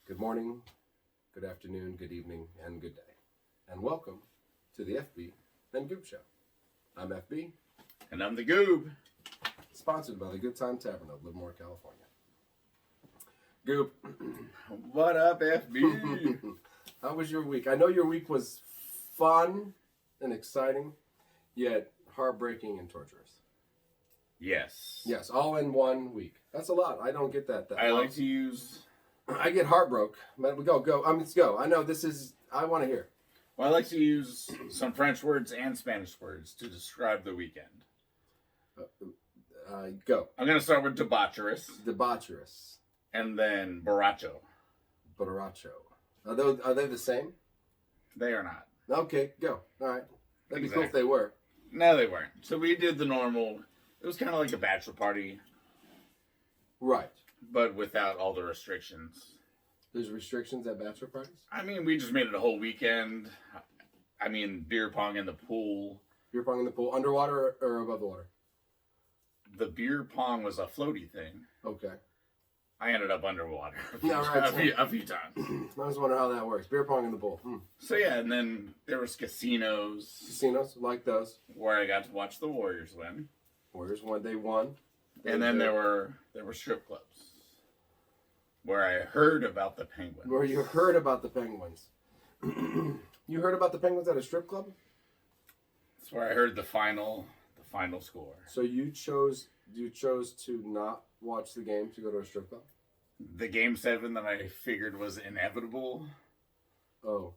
Good morning, good afternoon, good evening, and good day. And welcome to the FB and Goob Show. I'm FB. And I'm the Goob. Sponsored by the Good Time Tavern of Livermore, California. Goob. What up, FB? How was your week? I know your week was fun and exciting, yet heartbreaking and torturous. Yes. Yes, all in 1 week. That's a lot. I don't get that. I like to use... I get heartbroke. But we go. Let's go. I know this is... I want to hear. Well, I like to use some French words and Spanish words to describe the weekend. Go. I'm going to start with debaucherous. Debaucherous. And then borracho. Borracho. Are they the same? They are not. Okay, go. All right. That'd be cool if Exactly. they were. No, they weren't. So we did the normal... It was kind of like a bachelor party. Right. But without all the restrictions. There's restrictions at bachelor parties? I mean, we just made it a whole weekend. I mean, beer pong in the pool. Beer pong in the pool, underwater or above the water? The beer pong was a floaty thing. Okay. I ended up underwater a few times. I was wondering how that works. Beer pong in the pool. So yeah, and then there was casinos. Casinos, like those. Where I got to watch the Warriors win. Warriors won. They won. And then there were strip clubs. Where I heard about the Penguins. Where you heard about the Penguins. You heard about the Penguins at a strip club? That's where I heard the final score. So you chose to not watch the game to go to a strip club? The Game 7 that I figured was inevitable. Oh.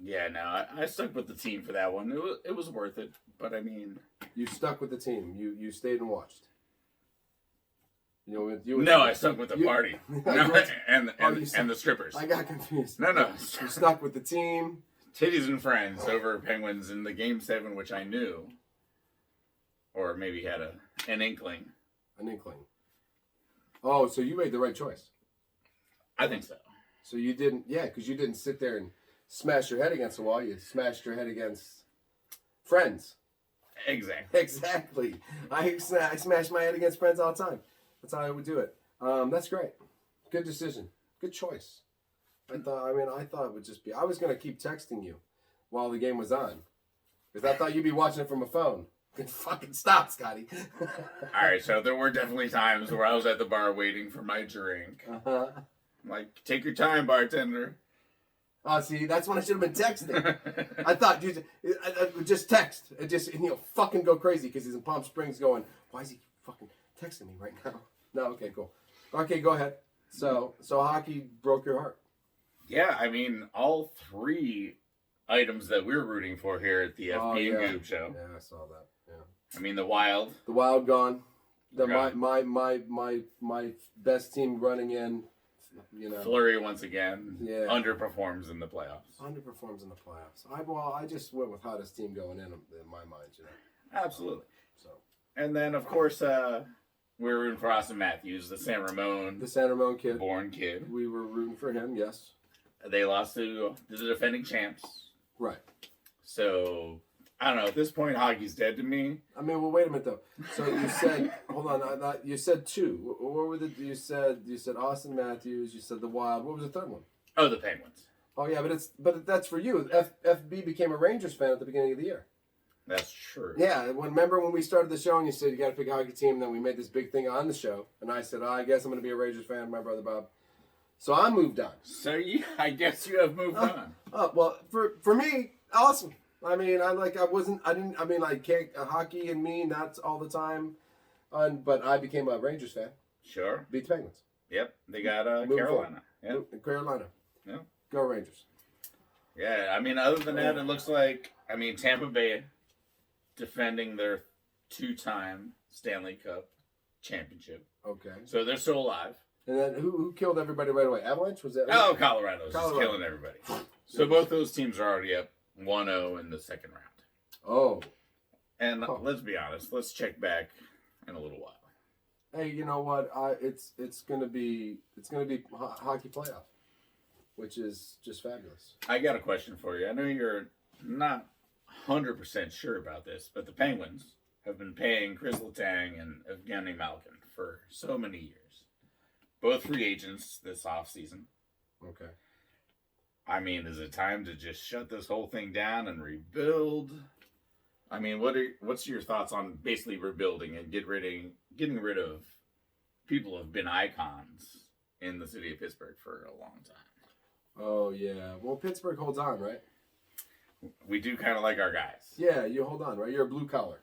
Yeah, no, I stuck with the team for that one. It was worth it, but I mean... You stuck with the team. You stayed and watched. I stuck with the party. And the strippers. I got confused. No. You stuck with the team. Titties and friends over Penguins in the Game 7, which I knew. Or maybe had an inkling. An inkling. Oh, so you made the right choice. I think so. So you didn't, because you didn't sit there and smash your head against the wall. You smashed your head against friends. Exactly. I smash my head against friends all the time. That's how I would do it. That's great. Good decision. Good choice. I thought it would just be... I was going to keep texting you while the game was on. Because I thought you'd be watching it from a phone. Fucking stop, Scotty. Alright, so there were definitely times where I was at the bar waiting for my drink. Uh-huh. Like, take your time, bartender. Oh, see, that's when I should have been texting. I thought, dude, I would just text. And fucking go crazy because he's in Palm Springs going, why is he fucking texting me right now? No, okay, cool. Okay, go ahead. So hockey broke your heart. Yeah, I mean, all three items that we're rooting for here at the FP and Goob Show. Yeah, I saw that. Yeah. I mean, the Wild. The Wild gone. My best team running in. Fleury once again. Yeah. Underperforms in the playoffs. Underperforms in the playoffs. I just went with hottest team going in my mind. Absolutely. So. And then of course we were rooting for Austin Matthews, the San Ramon kid. Born kid. We were rooting for him. Yes. They lost to the defending champs. Right. So, I don't know. At this point, hockey's dead to me. I mean, well, wait a minute, though. So you said, hold on, you said two. What were you said Austin Matthews, you said the Wild. What was the third one? Oh, the Penguins. Oh, yeah, but that's for you. FB became a Rangers fan at the beginning of the year. That's true. Yeah, remember when we started the show and you said you got to pick a hockey team, and then we made this big thing on the show, and I said, I guess I'm going to be a Rangers fan, my brother Bob. So I moved on. So I guess you have moved on. Oh, well, for me, awesome. I mean, hockey and me, not all the time, but I became a Rangers fan. Sure. Beat the Penguins. Yep, they got Carolina. Yep. Carolina. Yeah. Go Rangers. Yeah, I mean, other than that, it looks like, Tampa Bay defending their 2-time Stanley Cup championship. Okay. So they're still alive. And then who killed everybody right away? Avalanche? Was that? Oh, Colorado's just killing everybody. So both those teams are already up 1-0 in the second round. Oh. And let's be honest. Let's check back in a little while. Hey, you know what? It's gonna be hockey playoff, which is just fabulous. I got a question for you. I know you're not 100% sure about this, but the Penguins have been paying Chris Letang and Evgeny Malkin for so many years. both free agents this offseason. Okay. I mean, is it time to just shut this whole thing down and rebuild? I mean, what's your thoughts on basically rebuilding and getting rid of people who have been icons in the city of Pittsburgh for a long time? Oh yeah. Well, Pittsburgh holds on, right? We do kind of like our guys. Yeah, you hold on, right? You're a blue collar.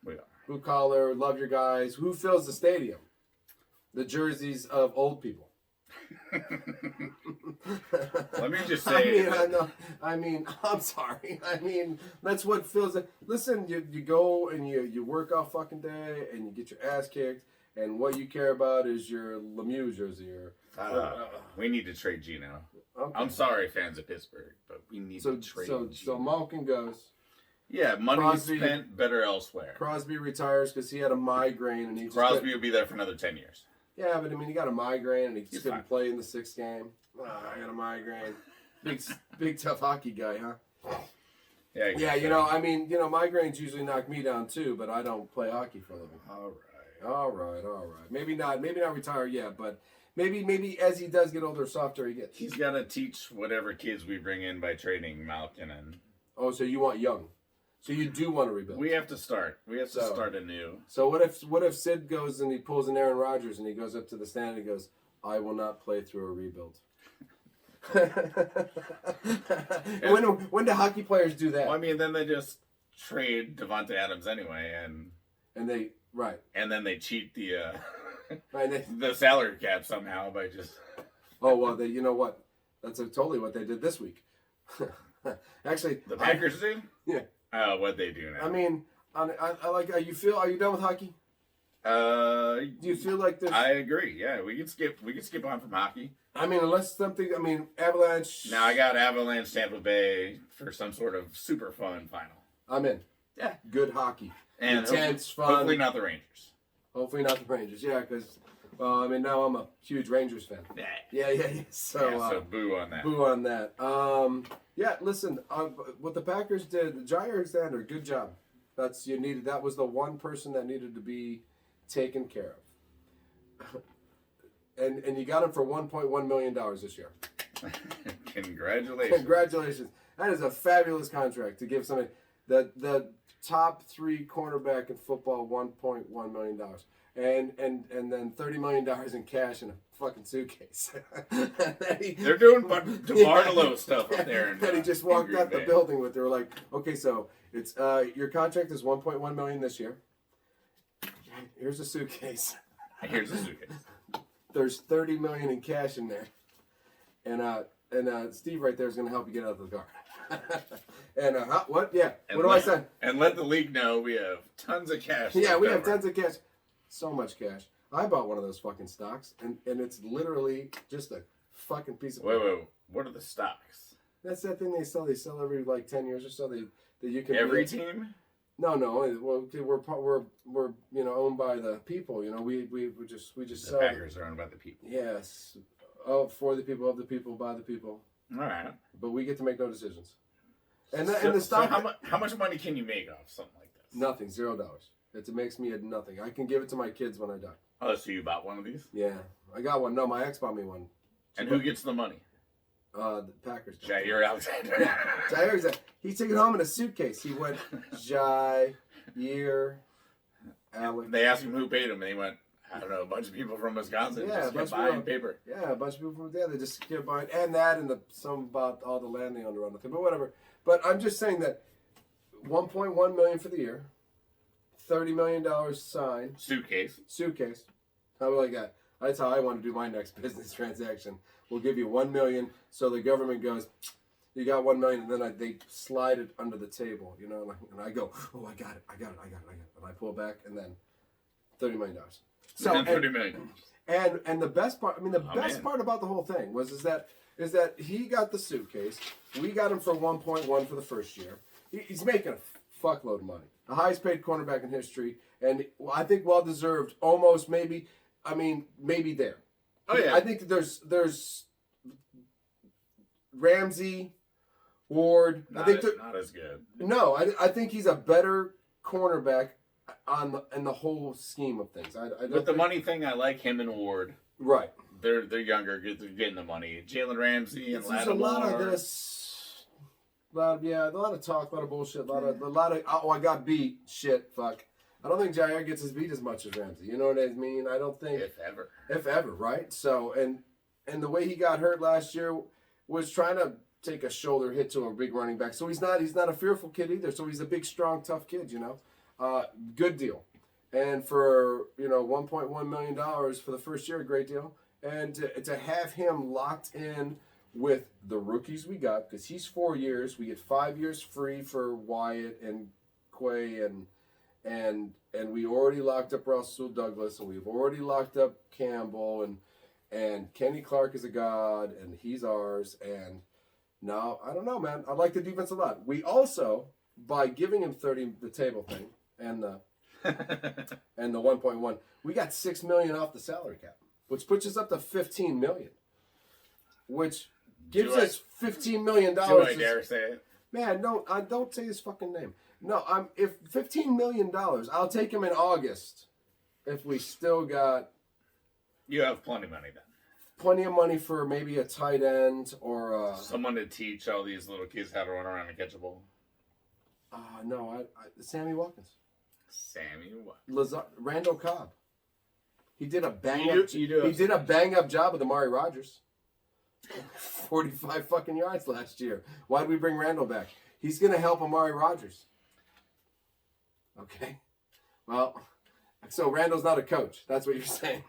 We are. Blue collar, love your guys. Who fills the stadium? The jerseys of old people. Let me just say. I'm sorry. That's what fills it. Listen, you go and you work all fucking day and you get your ass kicked, and what you care about is your Lemieux jersey. We need to trade Gino. Okay. I'm sorry, fans of Pittsburgh, but we need to trade Gino. So Malkin goes. Yeah, money Crosby, spent better elsewhere. Crosby retires because he had a migraine and he just Crosby will be there for another 10 years. Yeah, but he got a migraine and he just couldn't play in the 6th game. I got a migraine. Big tough hockey guy, huh? Yeah. Exactly. Yeah, migraines usually knock me down too, but I don't play hockey for a living. All right. Maybe not retire yet, but maybe as he does get older, softer he gets. He's got to teach whatever kids we bring in by trading Malkin and. Oh, so you want young? So you do want to rebuild? We have to start. We have to start anew. So what if Sid goes and he pulls an Aaron Rodgers and he goes up to the stand and he goes, "I will not play through a rebuild." When do hockey players do that? Well, then they just trade Devontae Adams anyway, and then they cheat the right, the salary cap somehow by just. Oh well, you know what? That's totally what they did this week. Actually, the Packers do. Yeah. What they do now. I like. Are you done with hockey? Do you feel like there's? I agree. Yeah, we can skip on from hockey. Unless something. Avalanche. Now I got Avalanche Tampa Bay for some sort of super fun final. I'm in. Yeah. Good hockey. And intense, fun. Hopefully not the Rangers. Hopefully not the Rangers. Yeah, because now I'm a huge Rangers fan. Yeah. So boo on that. Boo on that. Yeah, listen, what the Packers did, Jair Alexander, good job. That was the one person that needed to be taken care of. And you got him for $1.1 million this year. Congratulations. That is a fabulous contract to give somebody the top 3 cornerback in football $1.1 million. And then $30 million in cash in a fucking suitcase. They're doing DeBartolo stuff up there. And he just walked out the building with. They were like, okay, so it's your contract is $1.1 million this year. Here's a suitcase. There's $30 million in cash in there, and Steve right there is going to help you get out of the car. And what? Yeah. What do I say? And let the league know we have tons of cash. Yeah, we have tons of cash. So much cash. I bought one of those fucking stocks, and it's literally just a fucking piece of. Wait. What are the stocks? That's that thing they sell. They sell every 10 years or so. That you can. Every team. No. Well, we're owned by the people. We just the sell. Packers are owned by the people. Yes. Oh, for the people, of the people, by the people. All right. But we get to make no decisions. And the stock. So how much money can you make off something like this? Nothing. $0. It makes me nothing. I can give it to my kids when I die. Oh, so you bought one of these? Yeah, I got one. No, my ex bought me one. And who gets the money? The Packers. Jair Alexander. Yeah, Jair Alexander. He took it home in a suitcase. He went, Jair Alexander. They asked him who paid him, and he went, I don't know, a bunch of people from Wisconsin just kept buying paper. Yeah, a bunch of people from there. They just kept buying, and some about all the land they owned around the thing, but whatever. But I'm just saying that $1.1 million for the year, $30 million signed. Suitcase. How will I got? That's how I want to do my next business transaction. We'll give you $1 million, so the government goes, you got $1 million, and then they slide it under the table, and I go, oh, I got it, and I pull back, and then $30 million. So $30 million. And the best part, part about the whole thing is that he got the suitcase. We got him for 1.1 for the first year. He's making a fuckload of money. The highest paid cornerback in history, and I think well deserved. Almost maybe there. Oh yeah. I think there's Ramsey, Ward. Not as good. No, I think he's a better cornerback in the whole scheme of things. I don't With the think- money thing, I like him and Ward. right. They're younger, they're getting the money. Jalen Ramsey and There's a lot of this. A lot of talk, a lot of bullshit, a lot of oh, I got beat. Shit, fuck. I don't think Jair gets his beat as much as Ramsey. You know what I mean? I don't think if ever, right? So and the way he got hurt last year was trying to take a shoulder hit to a big running back. So he's not a fearful kid either. So he's a big, strong, tough kid. You know, good deal. And for $1.1 million for the first year, a great deal. And to have him locked in with the rookies we got, because he's 4 years, we get 5 years free for Wyatt and Quay and we already locked up Russell Douglas, and we've already locked up Campbell, and Kenny Clark is a god, and he's ours. And now I don't know, man. I like the defense a lot. We also, by giving him 30, the table thing, and the and the 1.1, we got $6 million off the salary cap, which puts us up to $15 million, which gives us $15 million. Do I dare say it? Man, don't say his fucking name. No, if $15 million, I'll take him in August. If we still got, You have plenty of money then. plenty of money for maybe a tight end or Someone to teach all these little kids how to run around and catch a ball. no, Sammy Watkins, Sammy what? Randall Cobb. He did a bang You up. do- you do have- He did a bang up job with Amari Rodgers. 45 fucking yards last year. Why did we bring Randall back? He's gonna help Amari Rodgers. Okay. Well, so Randall's not a coach. That's what you're saying.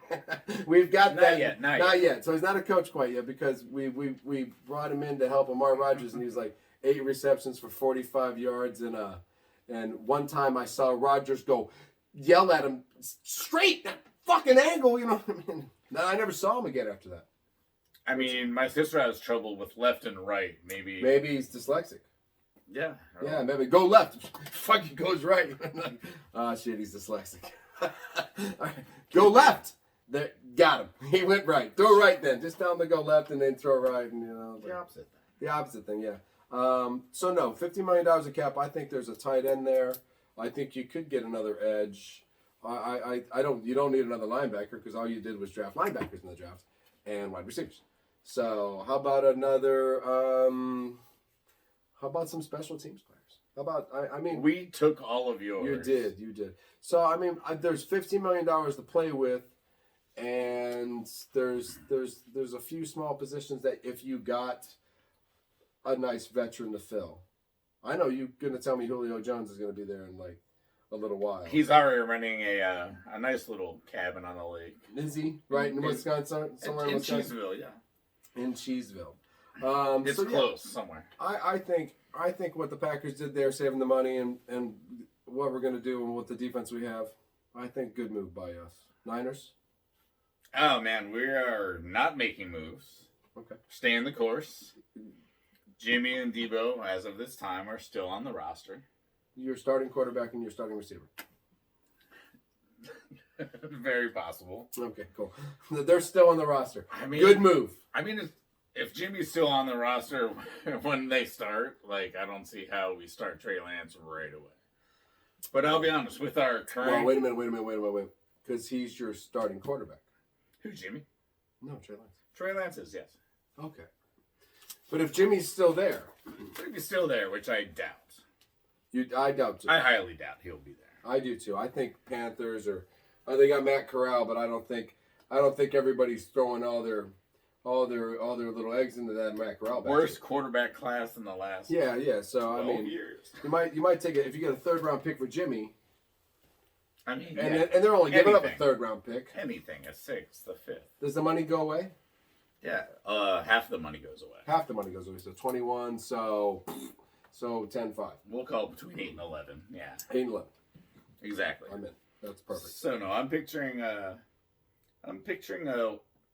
We've got Not that. yet, not yet. So he's not a coach quite yet because we brought him in to help Amari Rodgers, and he was like 8 receptions for 45 yards, and one time I saw Rodgers yell at him straight that fucking angle. You know what I mean? No, I never saw him again after that. I mean, my sister has trouble with left and right. Maybe He's dyslexic. Yeah. Yeah, maybe go left. Fucking goes right. Oh shit, he's dyslexic. All right. Go left. There, got him. He went right. Throw right then. Just tell him to go left and then throw right, and The opposite thing. The opposite thing, yeah. So no, $50 million a cap. I think there's a tight end there. I think you could get another edge. I don't. You don't need another linebacker because all you did was draft linebackers in the draft and wide receivers. So how about another? How about some special teams players? How about I mean, We took all of yours. you did. So I mean, there's $15 million to play with, and there's a few small positions that if you got a nice veteran to fill, I know you're gonna tell me Julio Jones is gonna be there in like a little while. He's already renting a nice little cabin on the lake. Is he right in Wisconsin? Somewhere in in Wisconsin? Cheeseville, yeah. In Cheeseville. It's so, yeah, close somewhere. I think what the Packers did there, saving the money and what we're gonna do and what the defense we have, I think good move by us. Niners. Oh man, we are not making moves. Okay. Staying the course. Jimmy and Debo, as of this time, are still on the roster. Your starting quarterback and your starting receiver. Very possible. Okay, cool. They're still on the roster. I mean, Good move. I mean, if Jimmy's still on the roster when they start, like, I don't see how we start Trey Lance right away. But I'll be honest, with our current... Well, wait a minute. Because he's your starting quarterback. Who, Jimmy? No, Trey Lance. Trey Lance is, yes. Okay. But if Jimmy's still there... If he's still there, which I doubt. I doubt too. I highly doubt he'll be there. I do too. I think Panthers or... they got Matt Corral, but I don't think everybody's throwing all their little eggs into that Matt Corral basket. Worst quarterback class in the last Yeah. So I 12 mean, years. you might take it if you get a 3rd round pick for Jimmy, I mean, and they're only giving up a Anything. 3rd round pick. anything, a 6th, a 5th. Does the money go away? Yeah, half the money goes away. Half the money goes away. So 21. So 10-5. We'll call it between 8 and 11. Yeah, 8 and 11. exactly. I'm in. That's perfect. So no, I'm picturing you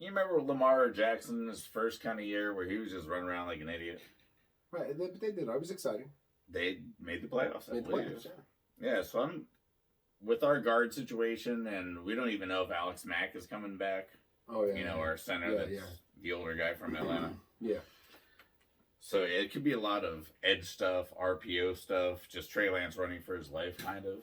remember Lamar Jackson, his first kind of year where he was just running around like an idiot? Right. They did. It was exciting. They made the playoffs. I Made the believe. playoffs, Yeah, so I'm with our guard situation, and we don't even know if Alex Mack is coming back. Oh yeah. You know, our center, Yeah, that's yeah. the older guy from Atlanta. Yeah. So it could be a lot of edge stuff, RPO stuff, just Trey Lance running for his life, kind of.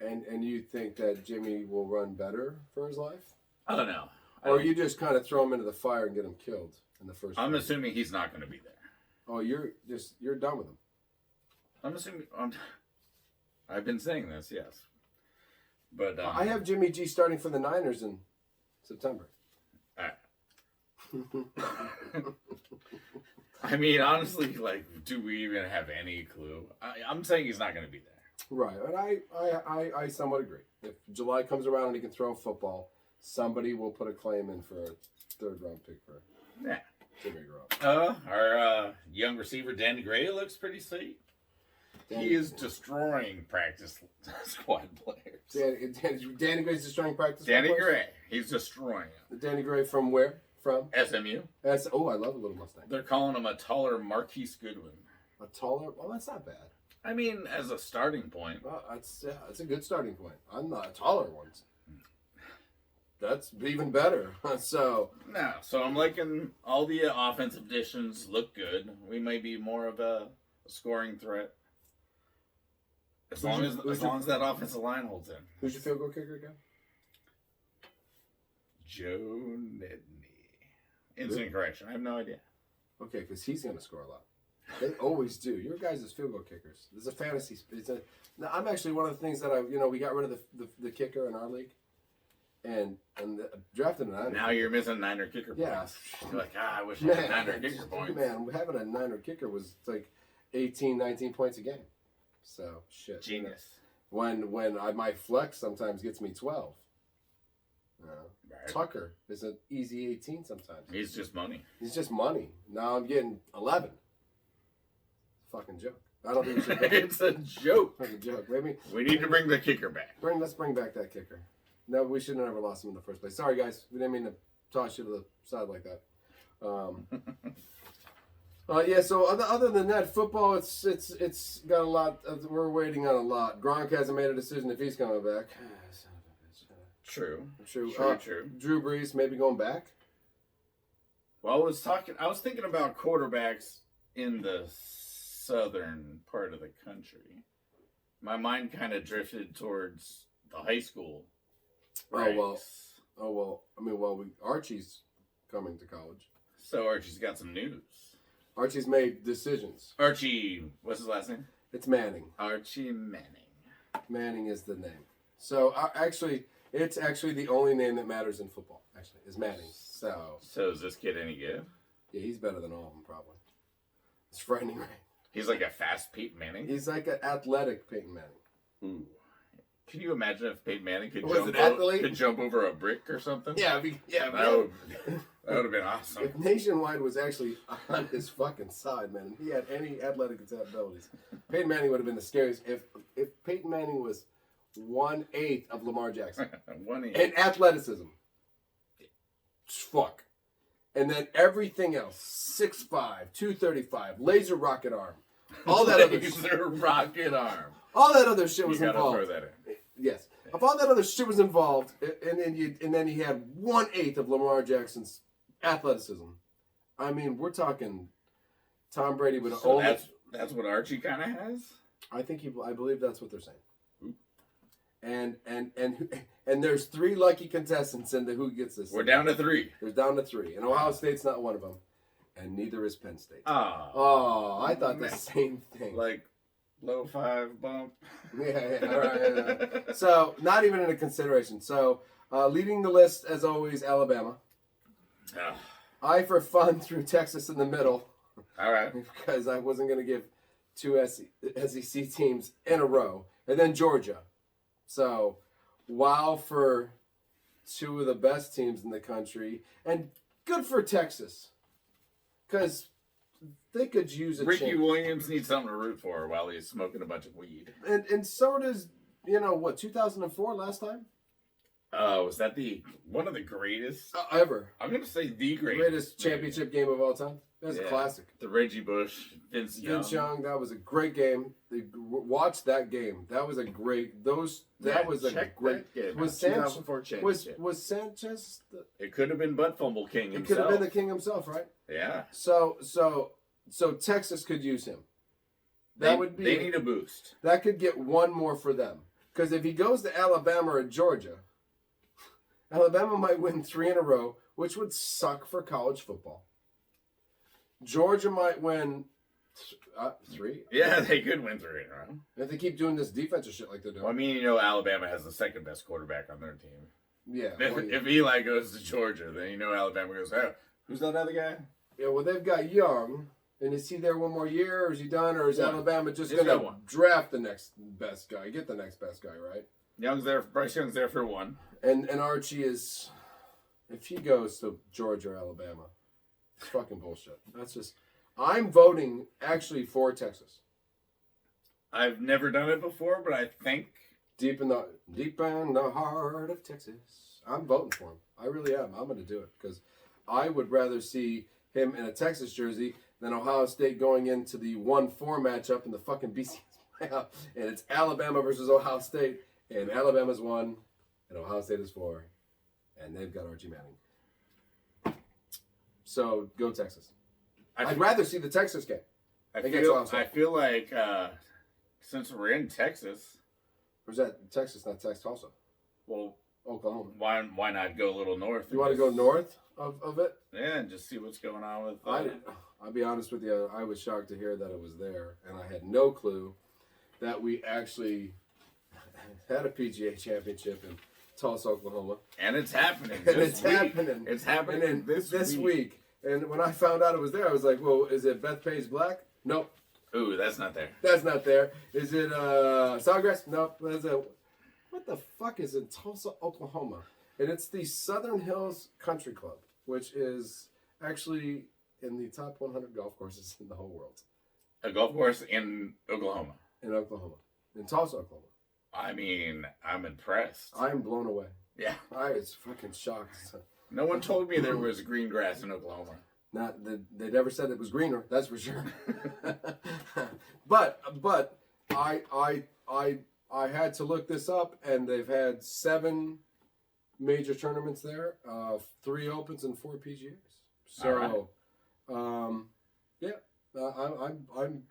And you think that Jimmy will run better for his life? I don't know. Or you just kind of throw him into the fire and get him killed in the first. I'm assuming he's not going to be there. Oh, you're done with him. I'm assuming. I've been saying this, yes. But I have Jimmy G starting for the Niners in September. I mean, honestly, like, do we even have any clue? I'm saying he's not going to be there. Right, and I somewhat agree. If July comes around and he can throw football, somebody will put a claim in for a third-round pick for Jimmy Garoppolo. Our young receiver, Danny Gray, looks pretty sweet. He is destroying practice squad players. Danny Gray's destroying practice Danny squad players? Gray. He's destroying them. Danny Gray from where? From? SMU. I love a little Mustang. They're calling him a taller Marquise Goodwin. A taller? Well, that's not bad. I mean, as a starting point. Well, that's a good starting point. I'm not a taller one. That's even better. So I'm liking all the offensive additions. Look good. We might be more of a scoring threat. As long as that offensive line holds in. Who's your field goal kicker again? Joe Nedney. Instant correction. I have no idea. Okay, because he's going to score a lot. They always do. Your guys' field goal kickers. There's a fantasy. Now, I'm actually one of the things that we got rid of the kicker in our league, and drafted a Niner. Now you're missing Niner kicker points. You're like, I wish I had Niner kicker points. Man, having a Niner kicker was like 18, 19 points a game. So shit. Genius. When my flex sometimes gets me 12. Right. Tucker is an easy 18 sometimes. He's just money. He's just money. Now I'm getting 11. Fucking joke. I don't think we should. It's a joke. Fucking joke. Maybe we need to bring the kicker back. Let's bring back that kicker. No, we should have never lost him in the first place. Sorry, guys. We didn't mean to toss you to the side like that. Yeah. So other than that, football, it's got a lot. We're waiting on a lot. Gronk hasn't made a decision if he's coming back. True. True. Drew Brees maybe going back. Well, I was thinking about quarterbacks in the southern part of the country. My mind kind of drifted towards the high school. ranks. Archie's coming to college. So Archie's got some news. Archie's made decisions. Archie, what's his last name? It's Manning. Archie Manning. Manning is the name. So it's actually the only name that matters in football. Actually, is Manning. So is this kid any good? Yeah, he's better than all of them probably. It's frightening, right? He's like a fast Peyton Manning. He's like an athletic Peyton Manning. Ooh. Can you imagine if Peyton Manning could jump over a brick or something? Yeah, that would have been awesome. If Nationwide was actually on his fucking side, man, and he had any athletic abilities, Peyton Manning would have been the scariest. If Peyton Manning was 1/8 of Lamar Jackson 1/8 in athleticism, fuck, and then everything else 6'5", 235, laser rocket arm, all that other laser rocket arm. All that other shit was involved. Throw that in. Yes. If all that other shit was involved, and then he had 1/8 of Lamar Jackson's athleticism, I mean, we're talking Tom Brady would so only. That's what Archie kind of has. I believe that's what they're saying. And there's 3 lucky contestants in the who gets this. We're down to 3. There's down to 3, and Ohio State's not one of them, and neither is Penn State. I thought the same thing. Like. Low 5 bump. Yeah. All right. So, not even in a consideration. So, leading the list, as always, Alabama. I, for fun, threw Texas in the middle. All right. Because I wasn't going to give 2 SEC teams in a row. And then Georgia. So, wow for 2 of the best teams in the country. And good for Texas. Because they could use a Ricky Williams needs something to root for while he's smoking a bunch of weed. And so does, 2004 last time? Was that one of the greatest? Ever. I'm going to say the greatest championship game of all time. That's a classic. The Reggie Bush, Vince Young, that was a great game. Watch that game. That was a great. That was a great game. Was Sanchez? It could have been Butt Fumble King himself. It could have been the king himself, right? Yeah. So Texas could use him. They need a boost. That could get one more for them. Because if he goes to Alabama or Georgia, Alabama might win 3 in a row, which would suck for college football. Georgia might win 3. Yeah, they could win 3 in a row. If they keep doing this defensive shit like they're doing. Well, I mean, you know, Alabama has the second best quarterback on their team. Yeah. If Eli goes to Georgia, then you know Alabama goes, oh, who's that other guy? Yeah, well, they've got Young. And is he there one more year, or is he done, or is Alabama just going to draft the next best guy, get the next best guy, right? Bryce Young's there for 1. And Archie is, if he goes to Georgia or Alabama, it's fucking bullshit. That's just, I'm voting actually for Texas. I've never done it before, but I think deep in the heart of Texas, I'm voting for him. I really am. I'm going to do it because I would rather see him in a Texas jersey than Ohio State going into the 1-4 matchup in the fucking BCS playoff, and it's Alabama versus Ohio State, and Alabama's 1, and Ohio State is 4, and they've got Archie Manning. So go Texas. I'd rather see the Texas game. I feel like since we're in Texas, where's that? Texas, not Texas, Tulsa. Well, Oklahoma. Why not go a little north? You want to go north of it? Yeah, and just see what's going on with. I'll be honest with you. I was shocked to hear that it was there, and I had no clue that we actually had a PGA championship in Tulsa, Oklahoma. And it's happening. It's happening. It's happening this week. And when I found out it was there, I was like, "Well, is it Bethpage Black? Nope. Ooh, that's not there. That's not there. Is it Sawgrass? Nope. What the fuck is in Tulsa, Oklahoma? And it's the Southern Hills Country Club, which is actually in the top 100 golf courses in the whole world. A golf course in Oklahoma. In Oklahoma. In Tulsa, Oklahoma. I mean, I'm impressed. I am blown away. Yeah. I was fucking shocked. No one told me there was green grass in Oklahoma. They never said it was greener, that's for sure. but I had to look this up, and they've had 7 major tournaments there, 3 Opens and 4 PGAs. So, yeah, I'm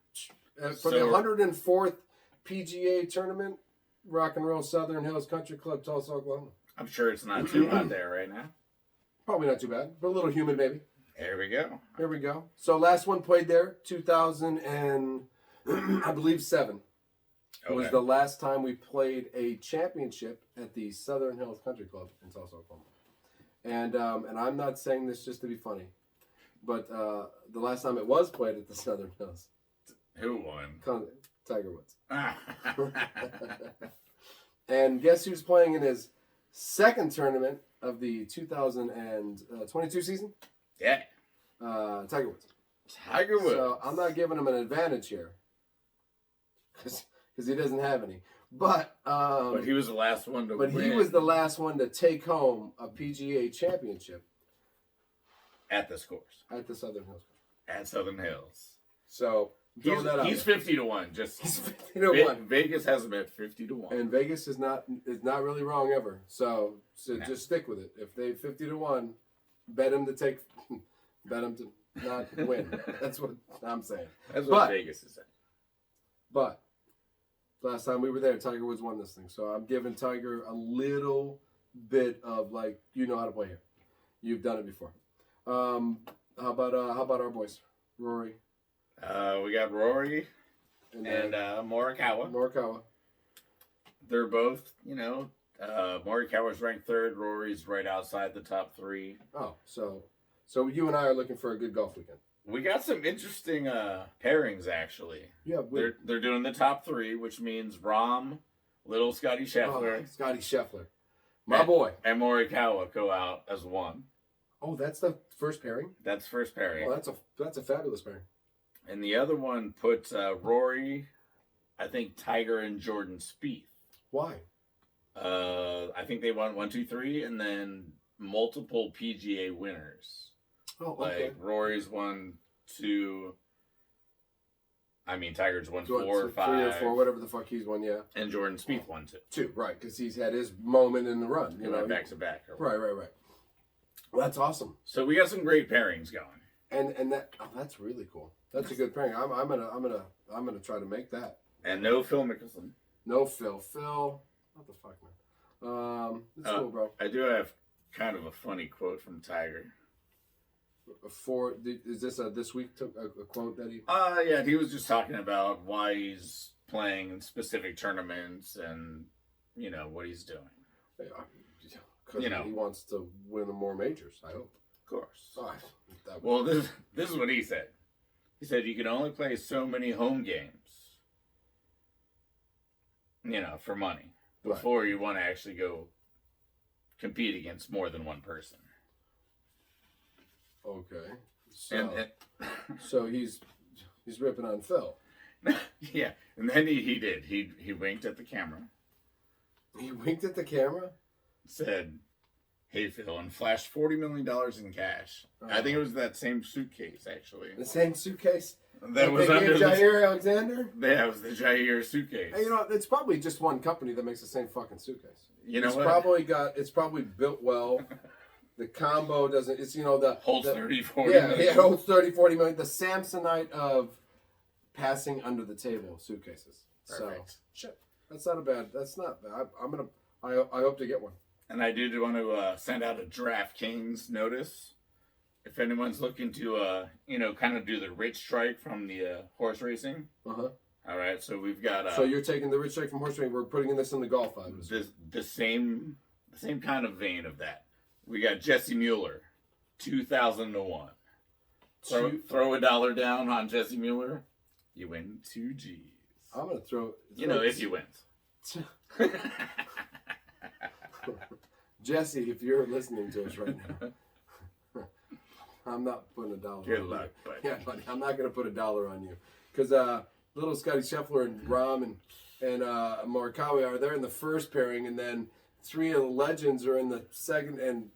for the 104th PGA tournament, Rock and Roll Southern Hills Country Club, Tulsa, Oklahoma. I'm sure it's not too hot there right now. Probably not too bad, but a little humid maybe. There we go. Here we go. So last one played there, 2000 and I believe 7. It was the last time we played a championship at the Southern Hills Country Club in Tulsa, Oklahoma. And I'm not saying this just to be funny, but the last time it was played at the Southern Hills. Who won? Tiger Woods. And guess who's playing in his second tournament of the 2022 season? Yeah. Tiger Woods. Tiger Woods. So I'm not giving him an advantage here. Because he doesn't have any. But he was the last one to win. He was the last one to take home a PGA championship. At this course. At the Southern Hills. At Southern Hills. So he's 50-1. He's 50-1. Vegas has him at 50-1. And Vegas is not really wrong ever. So just stick with it. If they 50-1, bet him to not win. That's what I'm saying. That's what Vegas is saying. But last time we were there, Tiger Woods won this thing. So I'm giving Tiger a little bit of you know how to play here. You've done it before. How about our boys, Rory? We got Rory and Morikawa. Morikawa. They're both, Morikawa's ranked 3rd. Rory's right outside the top 3. Oh, so you and I are looking for a good golf weekend. We got some interesting pairings, actually. Yeah, they're doing the top 3, which means Rahm, little Scotty Scheffler. Scotty Scheffler. My boy. And Morikawa go out as 1. Oh, that's the first pairing? That's first pairing. Oh, that's a fabulous pairing. And the other one puts Rory, I think Tiger and Jordan Spieth. Why? I think they won 1, 2, 3, and then multiple PGA winners. Oh, okay. Like Rory's won 2. I mean, Tiger's won 4 or 5. 3 or 4, whatever the fuck he's won, yeah. And Jordan Spieth won 2. 2, right, because he's had his moment in the run. He went back to back. Right. Well, that's awesome. So we got some great pairings going. And that's really cool. That's a good pairing. I'm gonna try to make that. And no Phil Mickelson. No Phil. Phil. What the fuck, man? It's cool, bro. I do have kind of a funny quote from Tiger. Is this this week took a quote that he? Yeah, he was just talking about why he's playing in specific tournaments and what he's doing. Yeah, because he wants to win more majors. I hope. Of course. Oh, well, this is what he said. He said you can only play so many home games, for money before you want to actually go compete against more than one person. Okay. So, so he's ripping on Phil. Yeah, and then he did. He winked at the camera. He winked at the camera? Said, "Hey Phil," and flashed $40 million in cash. I think it was that same suitcase, actually. The same suitcase? That was under Jair Alexander? Yeah, it was the Jair suitcase. Hey, it's probably just one company that makes the same fucking suitcase. It's probably built well. The combo doesn't, the... Holds 30, 40 million. Yeah, it holds 30, 40 million. The Samsonite of passing under the table suitcases. Perfect. So, shit. That's not bad. I hope to get one. And I did want to send out a DraftKings notice. If anyone's looking to, kind of do the rich strike from the horse racing. Uh-huh. All right, so we've got... so you're taking the rich strike from horse racing. We're putting this in the golf side. The same kind of vein of that. We got Jesse Mueller, 2,000 to 1. Throw $1 down on Jesse Mueller, you win 2 G's. I'm gonna throw. If he wins. Jesse, if you're listening to us right now, I'm not putting $1. Good luck, buddy. Yeah, buddy. I'm not gonna put $1 on you because little Scotty Scheffler and Rahm and Morikawa are there in the first pairing, and then 3 of the legends are in the second, and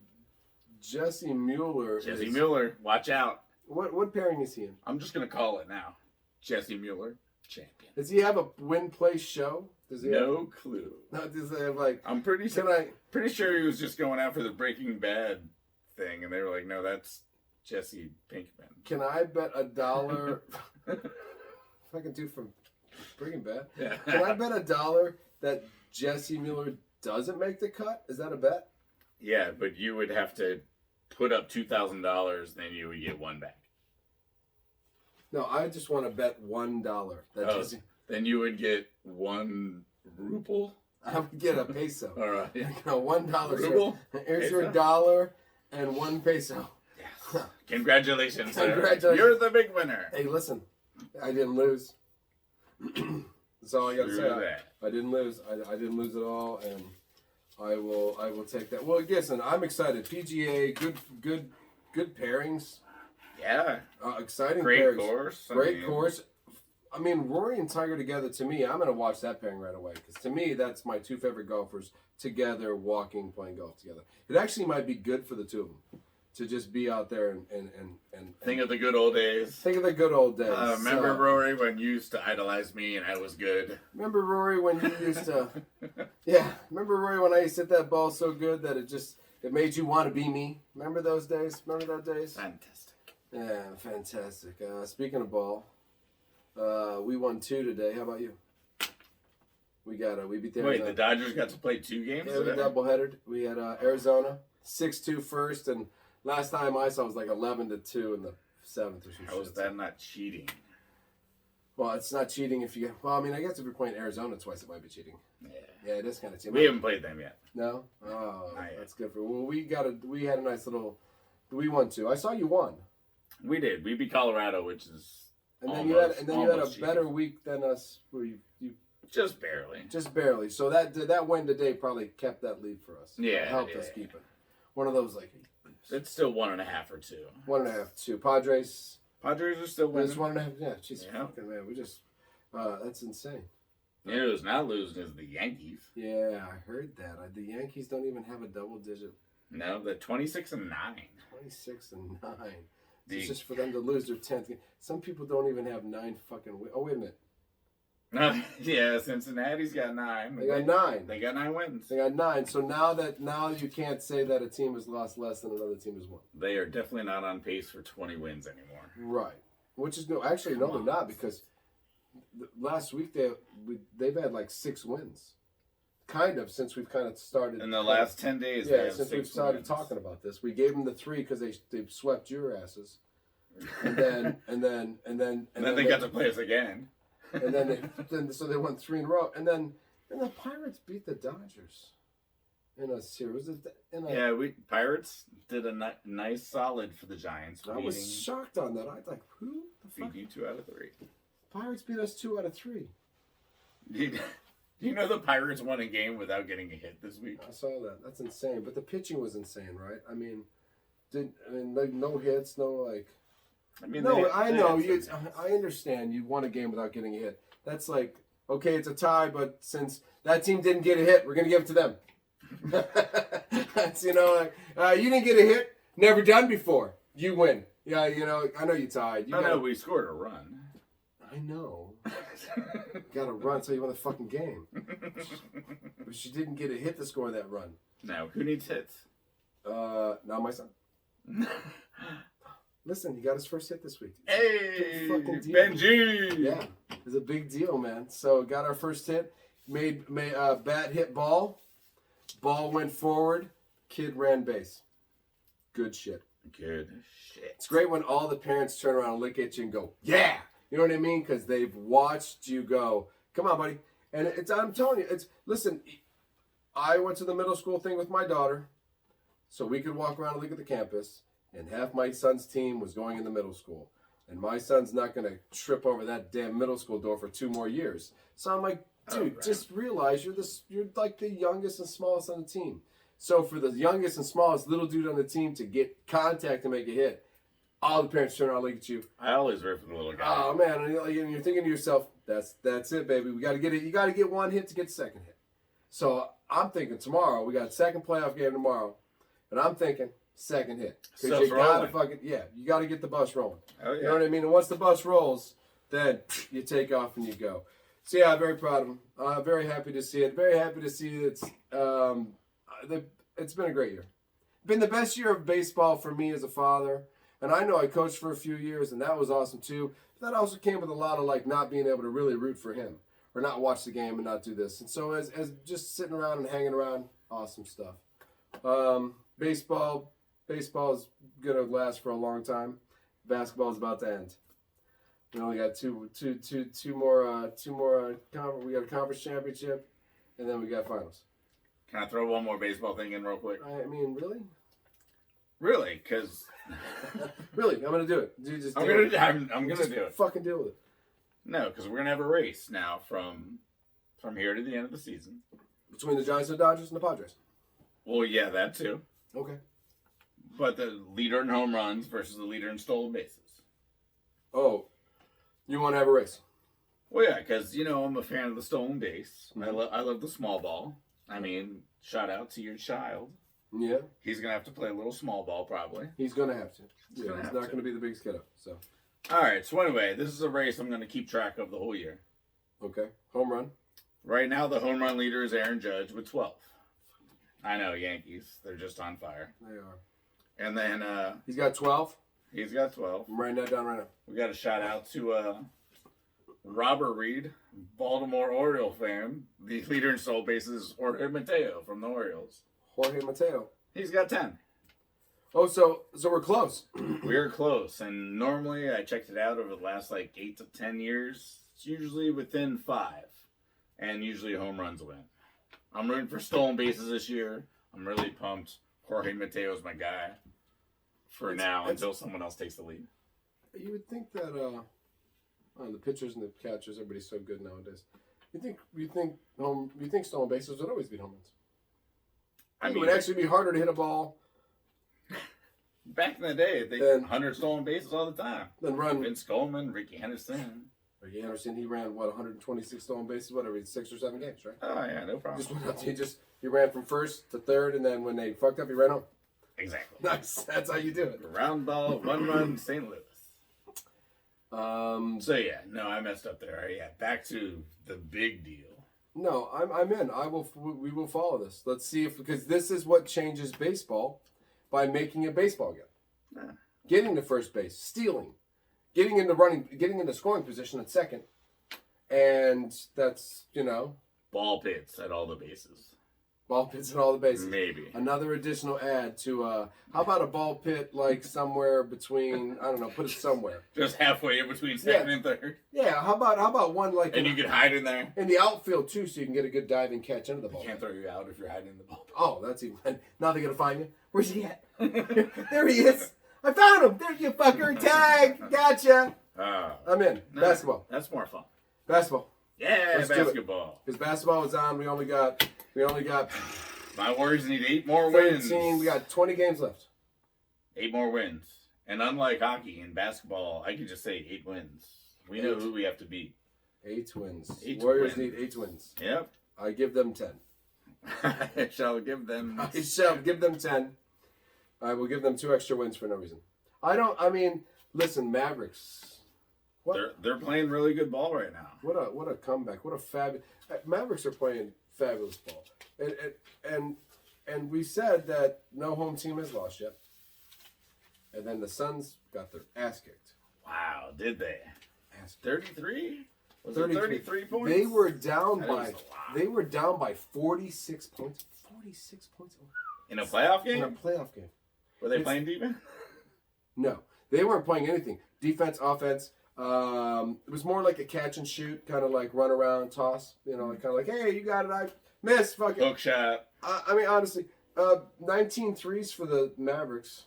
Jesse Mueller. Mueller, watch out. What pairing is he in? I'm just gonna call it now. Jesse Mueller, champion. Does he have a win place show? Does he? No clue. No, does he have I'm pretty sure he was just going out for the Breaking Bad thing, and they were like, "No, that's Jesse Pinkman." Can I bet $1? If I can do from Breaking Bad. Yeah. Can I bet $1 that Jesse Mueller doesn't make the cut? Is that a bet? Yeah, but you would have to put up $2,000, then you would get $1 back. No, I just want to bet $1 that Jesse. Then you would get 1 ruble. I would get a peso. All right. $1. Ruble. Here's your $1 and 1 peso. Yes. Congratulations, sir. Congratulations. You're the big winner. Hey, listen, I didn't lose. That's all I got to say. I didn't lose. I didn't lose at all, and I will take that. Well, listen, I'm excited. PGA, good pairings. Yeah. Exciting Great pairings. Course. Great course. I mean, Rory and Tiger together, to me, I'm going to watch that pairing right away. Because to me, that's my 2 favorite golfers together, walking, playing golf together. It actually might be good for the 2 of them to just be out there and think of the good old days. Think of the good old days. Remember, Rory, when you used to idolize me and I was good? Remember, Rory, when you used to... Yeah. Remember, Rory, when I used to hit that ball so good that it made you want to be me? Remember those days? Remember that days? Fantastic. Yeah, fantastic. Speaking of ball, we won 2 today. How about you? We beat the Arizona. Wait, the Dodgers got to play 2 games Yeah, we doubleheaded. We had Arizona 6-2 first, and last time I saw it was like 11-2 in the 7th or something. How is that not cheating? Well, it's not cheating if you get... Well, I mean, I guess if you're playing Arizona twice, it might be cheating. Yeah. Yeah, it is kind of cheating. We haven't played them yet. No? Oh, Not yet. that's good for... Well, we had a nice little... We won 2. I saw you won. We did. We beat Colorado, which is And then almost, you had a cheating. better week than us, where you Just barely. just barely. So that win today probably kept that lead for us. Yeah, It helped yeah. us keep it. One of those like It's still 1.5 or 2. 1.5, 2. Padres. Padres are still winning. It's 1.5. Yeah, jeez, Yeah. fucking man, we just that's insane. You know who's not losing is the Yankees. Yeah, I heard that. The Yankees don't even have a double digit. No, the 26-9. 26-9. The- It's just for them to lose their 10th game. Some people don't even have 9 fucking wins. Oh, wait a minute. Yeah, Cincinnati's got 9. They got 9. They got 9 wins. They got 9. So now you can't say that a team has lost less than another team has won. They are definitely not on pace for 20 wins anymore. Right. Which is no, actually no, they're not, because last week they've had like 6 wins. kind of since we've kind of started In the last 10 days, yeah, they have since 6 we've started wins. talking about this. We gave them the 3 because they swept your asses, and then they got to play us again. and then so they won 3 in a row, and then the Pirates beat the Dodgers in a series. Pirates did a nice solid for the Giants. I was shocked on that. I was like, who the fuck? Beat you 2 out of 3. Pirates beat us 2 out of 3. You know the Pirates won a game without getting a hit this week? I saw that. That's insane. But the pitching was insane, right? I mean, like no hits, no like. I mean, no, I know you. I understand you won a game without getting a hit. That's like okay, it's a tie, but since that team didn't get a hit, we're gonna give it to them. That's you didn't get a hit, never done before. You win. Yeah, I know you tied. No, we scored a run. I know. Got a run so you won the fucking game. But you didn't get a hit to score that run. Now, who needs hits? Not my son. Listen, he got his first hit this week. Hey, fucking deal. Benji! Yeah, it's a big deal, man. So got our first hit. Made bat hit ball. Ball went forward. Kid ran base. Good shit. Good shit. It's great when all the parents turn around and look at you and go, yeah! You know what I mean? Because they've watched you go, come on, buddy. And I'm telling you, listen, I went to the middle school thing with my daughter so we could walk around and look at the campus, and half my son's team was going in the middle school. And my son's not going to trip over that damn middle school door for 2 more years. So I'm like, dude, just realize you're like the youngest and smallest on the team. So for the youngest and smallest little dude on the team to get contact and make a hit, all the parents turn around and look at you. I always root for the little guy. Oh man, and you're thinking to yourself, that's it, baby. We got to get it. You got to get 1 hit to get second hit. So I'm thinking tomorrow we got a second playoff game tomorrow, and I'm thinking second hit because you got to you got to get the bus rolling. Oh yeah. You know what I mean? And once the bus rolls, then you take off and you go. So yeah, I'm very proud of him. Very happy to see it. Very happy to see it's been a great year. Been the best year of baseball for me as a father. And I know I coached for a few years, and that was awesome too. But that also came with a lot of like not being able to really root for him, or not watch the game and not do this. And so as just sitting around and hanging around, awesome stuff. Baseball is gonna last for a long time. Basketball is about to end. We only got two more. We got a conference championship, and then we got finals. Can I throw one more baseball thing in real quick? I mean, really? Really? Because really, I'm gonna do it. Dude, just I'm gonna do it. Fucking deal with it. No, because we're gonna have a race now from here to the end of the season between the Giants and the Dodgers and the Padres. Well, yeah, that too. Okay. But the leader in home runs versus the leader in stolen bases. Oh, you want to have a race? Well, yeah, because I'm a fan of the stolen base. Mm-hmm. I love the small ball. I mean, shout out to your child. Yeah. He's going to have to play a little small ball, probably. He's going to have to. He's not going to be the biggest kiddo, so. All right, so anyway, this is a race I'm going to keep track of the whole year. Okay. Home run. Right now, the home run leader is Aaron Judge with 12. I know, Yankees. They're just on fire. They are. And then... he's got 12? He's got 12. I'm writing that down right now. We got a shout out to Robert Reed, Baltimore Oriole fan. The leader in stolen bases is Jorge Mateo from the Orioles. Jorge Mateo. He's got 10. Oh, so we're close. We're close. And normally, I checked it out over the last 8 to 10 years. It's usually within 5. And usually home runs win. I'm rooting for stolen bases this year. I'm really pumped. Jorge Mateo's my guy for now until someone else takes the lead. You would think that the pitchers and the catchers, everybody's so good nowadays. You think stolen bases would always beat home runs. I mean, it would actually be harder to hit a ball. Back in the day, they had 100 stolen bases all the time. Then run Vince Coleman, Ricky Henderson. Ricky Henderson, he ran 126 stolen bases, whatever, 6 or 7 games, right? Oh yeah, no problem. He ran from first to third, and then when they fucked up, he ran home. Exactly. Nice. That's how you do it. Round ball, 1 run, St. Louis. So yeah, no, I messed up there. Yeah, back to the big deal. No, I'm in. We will follow this. Let's see because this is what changes baseball by making a baseball game. Yeah. Getting to first base, stealing, getting into scoring position at second, and that's ball pits at all the bases. Ball pits and all the bases. Maybe. Another additional add to, how about a ball pit like somewhere between, I don't know, put it somewhere. Just halfway in between second and third. Yeah, how about one like... And you can hide in there. In the outfield, too, so you can get a good diving catch under the ball. They can't throw you out if you're hiding in the ball pit. Oh, that's even... Now they're going to find you. Where's he at? There he is. I found him. There you fucker. Tag. Gotcha. I'm in. Basketball. That's more fun. Basketball. Yeah, Let's basketball. Because basketball is on. We only got... My Warriors need 8 more 13. wins. We got 20 games left. 8 more wins. And unlike hockey and basketball, I can just say 8 wins. We know who we have to beat. 8 wins. 8 Warriors wins. need 8 wins. Yep. I give them 10. I shall give them... I shall give them 10. I will give them 2 extra wins for no reason. Listen, Mavericks. They're playing really good ball right now. What a comeback. What a fabulous... Mavericks are playing fabulous ball. And we said that no home team has lost yet. And then the Suns got their ass kicked. Wow, did they? 33? Was 33 it 33 points? They were down by 46 points. 46 points. In a playoff game? In a playoff game. Were they playing defense? No. They weren't playing anything. Defense, offense. It was more like a catch and shoot, kind of like run around, toss. Kind of like, hey, you got it. I missed. Fuck it. Hook shot. Honestly, 19 threes for the Mavericks.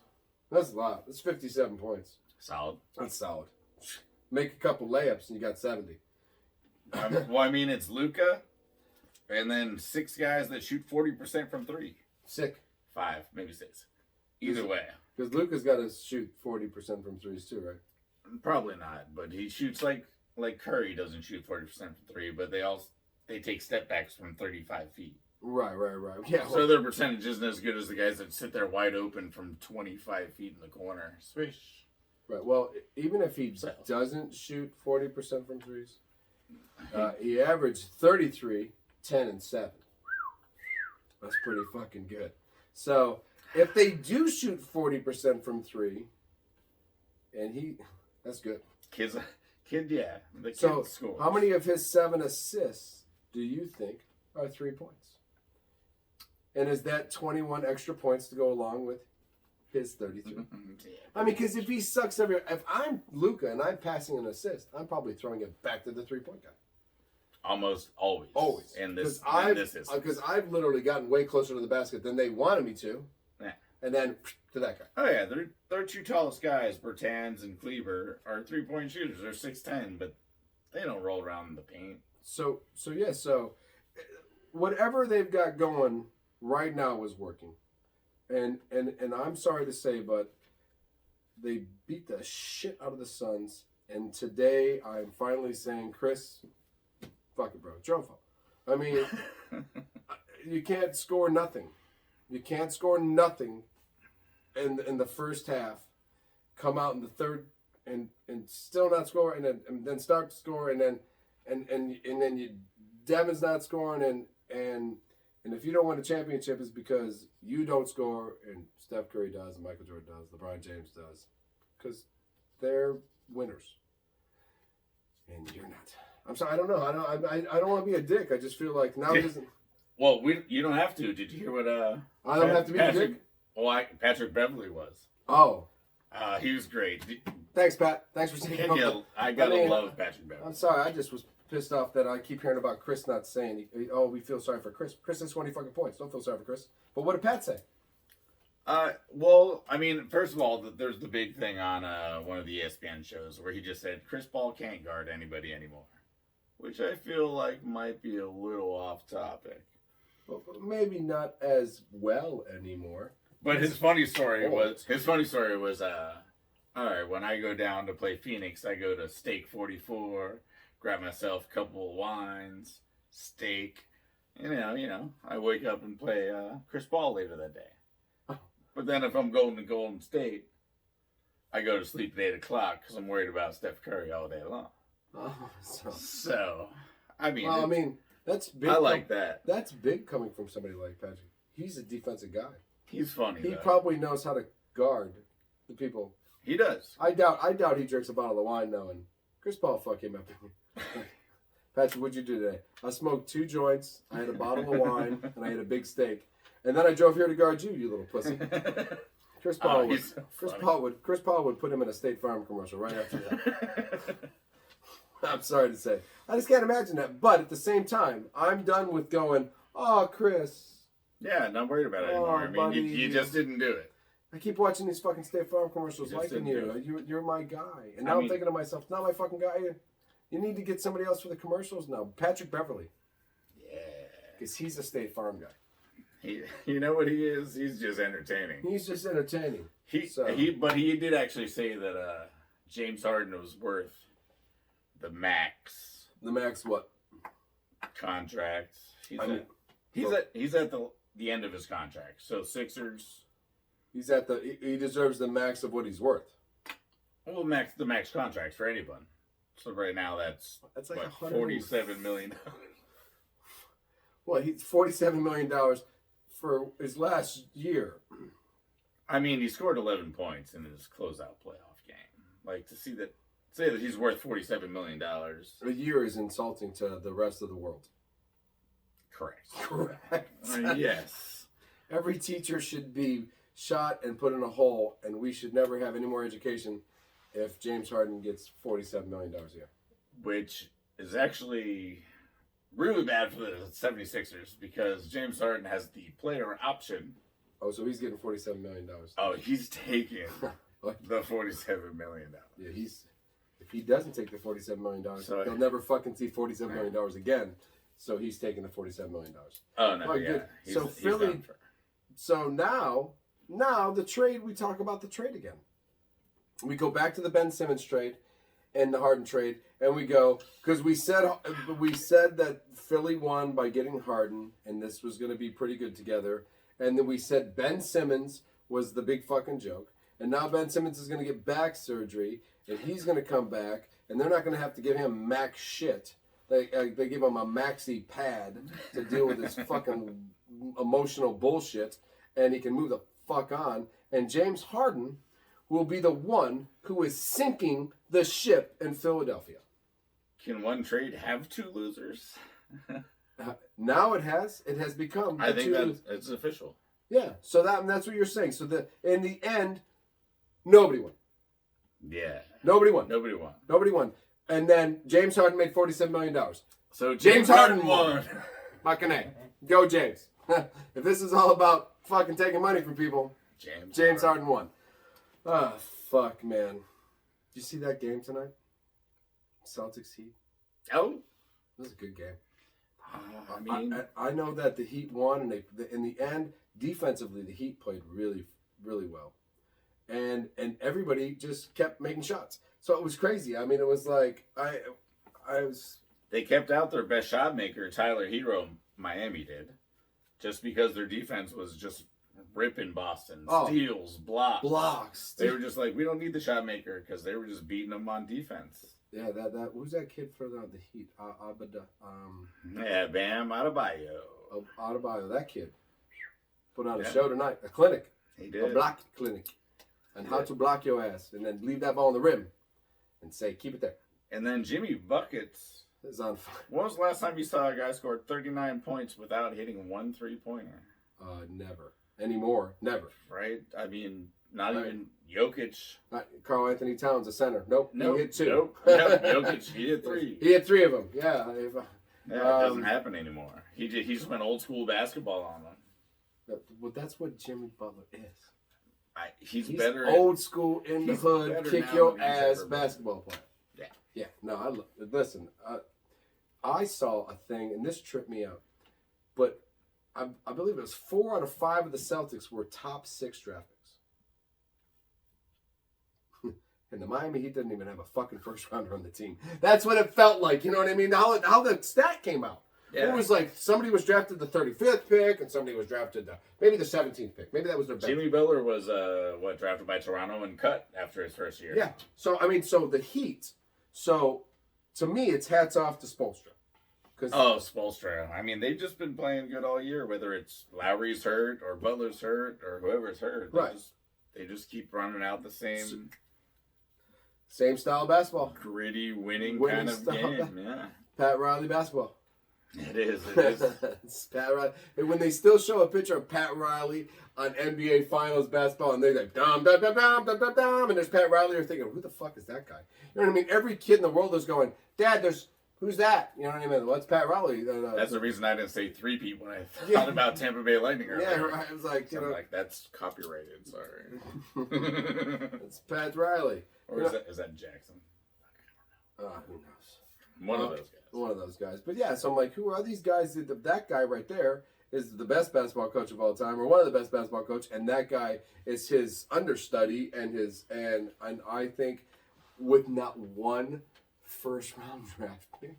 That's a lot. That's 57 points. Solid. That's solid. Make a couple layups and you got 70. It's Luka, and then 6 guys that shoot 40% from 3. Sick. 5, maybe 6. Either way. Because Luka's got to shoot 40% from threes too, right? Probably not, but he shoots like Curry doesn't shoot 40% from 3, but they take step backs from 35 feet. Right. Yeah. So their percentage isn't as good as the guys that sit there wide open from 25 feet in the corner. Swish. Right. Well, even if he doesn't shoot 40% from threes, he averaged 33, 10, and 7. That's pretty fucking good. So if they do shoot 40% from 3, and that's good. Kid, yeah. The kid so scores. How many of his 7 assists do you think are 3 points? And is that 21 extra points to go along with his 33? Because if he sucks if I'm Luka and I'm passing an assist, I'm probably throwing it back to the 3-point guy. Almost always. Always. And because I've literally gotten way closer to the basket than they wanted me to. Yeah. And then to that guy. Oh yeah, their 2 tallest guys, Bertans and Kleber, are 3-point shooters. They're 6'10", but they don't roll around in the paint. So whatever they've got going right now is working. And I'm sorry to say, but they beat the shit out of the Suns. And today I'm finally saying, Chris, fuck it, bro. It's your own fault. You can't score nothing. You can't score nothing in the first half. Come out in the third and still not score, and then start to score, and then Devin's not scoring, and if you don't win a championship, it's because you don't score, and Steph Curry does, and Michael Jordan does, LeBron James does, because they're winners, and you're not. I'm sorry, I don't know. I don't want to be a dick. I just feel like now it isn't. Well, you don't have to. Did you hear what? I don't have to be a dick. Well, Patrick Beverly was. Oh. He was great. Thanks, Pat. Thanks for saying. I gotta love Patrick Beverly. I'm sorry. I just was pissed off that I keep hearing about Chris not saying, "Oh, we feel sorry for Chris." Chris has 20 fucking points. Don't feel sorry for Chris. But what did Pat say? First of all, there's the big thing on one of the ESPN shows where he just said Chris Paul can't guard anybody anymore, which I feel like might be a little off topic. Well, maybe not as well anymore. But his funny story was, all right, when I go down to play Phoenix, I go to Steak 44, grab myself a couple of wines, steak, I wake up and play Chris Paul later that day. But then if I'm going to Golden State, I go to sleep at 8 o'clock because I'm worried about Steph Curry all day long. That's big. I like that. That's big coming from somebody like Patrick. He's a defensive guy. He's funny. He probably knows how to guard the people. He does. I doubt he drinks a bottle of wine now, and Chris Paul fuck him up. Patrick, what'd you do today? I smoked 2 joints, I had a bottle of wine, and I had a big steak. And then I drove here to guard you, you little pussy. Chris Paul would put him in a State Farm commercial right after that. I'm sorry to say. I just can't imagine that. But at the same time, I'm done with going, oh, Chris. Yeah, not worried about it anymore. I mean, you just didn't do it. I keep watching these fucking State Farm commercials liking you. You're my guy. And now I'm thinking to myself, not my fucking guy. You need to get somebody else for the commercials now. Patrick Beverly. Yeah. Because he's a State Farm guy. You know what he is? He's just entertaining. He's just entertaining. But he did actually say that James Harden was worth the max. The max what? Contract. He's at the end of his contract. So Sixers. He deserves the max of what he's worth. Well, the max contract for anyone. So right now that's like what, $47 million. Well, he's $47 million for his last year. I mean, he scored 11 points in his closeout playoff game. Like, to say that he's worth $47 million. A year is insulting to the rest of the world. Correct. Yes. Every teacher should be shot and put in a hole, and we should never have any more education if James Harden gets $47 million a year. Which is actually really bad for the 76ers because James Harden has the player option. Oh, so he's getting $47 million. Oh, he's taking the $47 million. Yeah, if he doesn't take the $47 million, he'll never fucking see $47 million again. So he's taking the $47 million. Oh, no, yeah. So Philly. So now the trade, we talk about the trade again. We go back to the Ben Simmons trade and the Harden trade, and we go, because we said that Philly won by getting Harden, and this was going to be pretty good together. And then we said Ben Simmons was the big fucking joke. And now Ben Simmons is going to get back surgery, and he's going to come back, and they're not going to have to give him max shit. They give him a maxi pad to deal with his fucking emotional bullshit, and he can move the fuck on. And James Harden will be the one who is sinking the ship in Philadelphia. Can one trade have 2 losers? Now it has become. I think it's official. Yeah, so that's what you're saying. So in the end, nobody won. Yeah. Nobody won. Nobody won. And then James Harden made $47 million. So James Harden won. Fucking A. Go James. If this is all about fucking taking money from people, James Harden won. Ah, fuck, man. Did you see that game tonight? Celtics Heat. Oh, it was a good game. I mean, I know that the Heat won, and in the end, defensively, the Heat played really, really well, and everybody just kept making shots. So it was crazy. I mean, it was like I was. They kept out their best shot maker, Tyler Hero. Miami did, just because their defense was just ripping Boston, steals, blocks. They were just like, we don't need the shot maker because they were just beating them on defense. Yeah, that who's that kid for the Heat? Yeah, Bam Adebayo. Adebayo, that kid put on a show tonight, a clinic. He did. A block clinic. And how to block your ass, and then leave that ball on the rim, and say, keep it there. And then Jimmy Buckets is on fire. When was the last time you saw a guy score 39 points without hitting 1 3-pointer? Never. Anymore. Never. Right? I mean, not even Jokic. Not Karl Anthony Towns, a center. Nope. He hit 2. Nope. Jokic, he hit 3. He hit 3 of them. Yeah. It doesn't happen anymore. He just went old school basketball on them. Well, that's what Jimmy Butler is. He's better. Old school in the hood, kick your ass basketball player. Yeah. Yeah. No, listen. I saw a thing, and this tripped me out, but I believe it was 4 out of 5 of the Celtics were top 6 draft picks. And the Miami Heat didn't even have a fucking first rounder on the team. That's what it felt like. You know what I mean? How the stat came out. Yeah. It was like somebody was drafted the 35th pick, and somebody was drafted maybe the 17th pick. Maybe that was their best. Jimmy Butler was drafted by Toronto and cut after his first year. Yeah. So the Heat. So to me, it's hats off to Spoelstra. Spoelstra. I mean, they've just been playing good all year, whether it's Lowry's hurt or Butler's hurt or whoever's hurt. Right. They just keep running out the same style of basketball. Gritty, winning kind of game. Yeah. Pat Riley basketball. It is. It is. It's Pat Riley. And when they still show a picture of Pat Riley on NBA Finals basketball, and they're like, dum, dum, dum, dum, dum, dum, dum, and there's Pat Riley, you're thinking, who the fuck is that guy? You know what I mean? Every kid in the world is going, Dad, who's that? You know what I mean? What's Pat Riley? That's the reason I didn't say three-peat when I thought about Tampa Bay Lightning earlier. Yeah, right. I was like, I'm like, that's copyrighted. Sorry. It's Pat Riley. Or is that Jackson? Who knows? One of those guys. One of those guys. But yeah, so I'm like, who are these guys? That guy right there is the best basketball coach of all time, or one of the best basketball coach, and that guy is his understudy and I think with not one first round draft pick.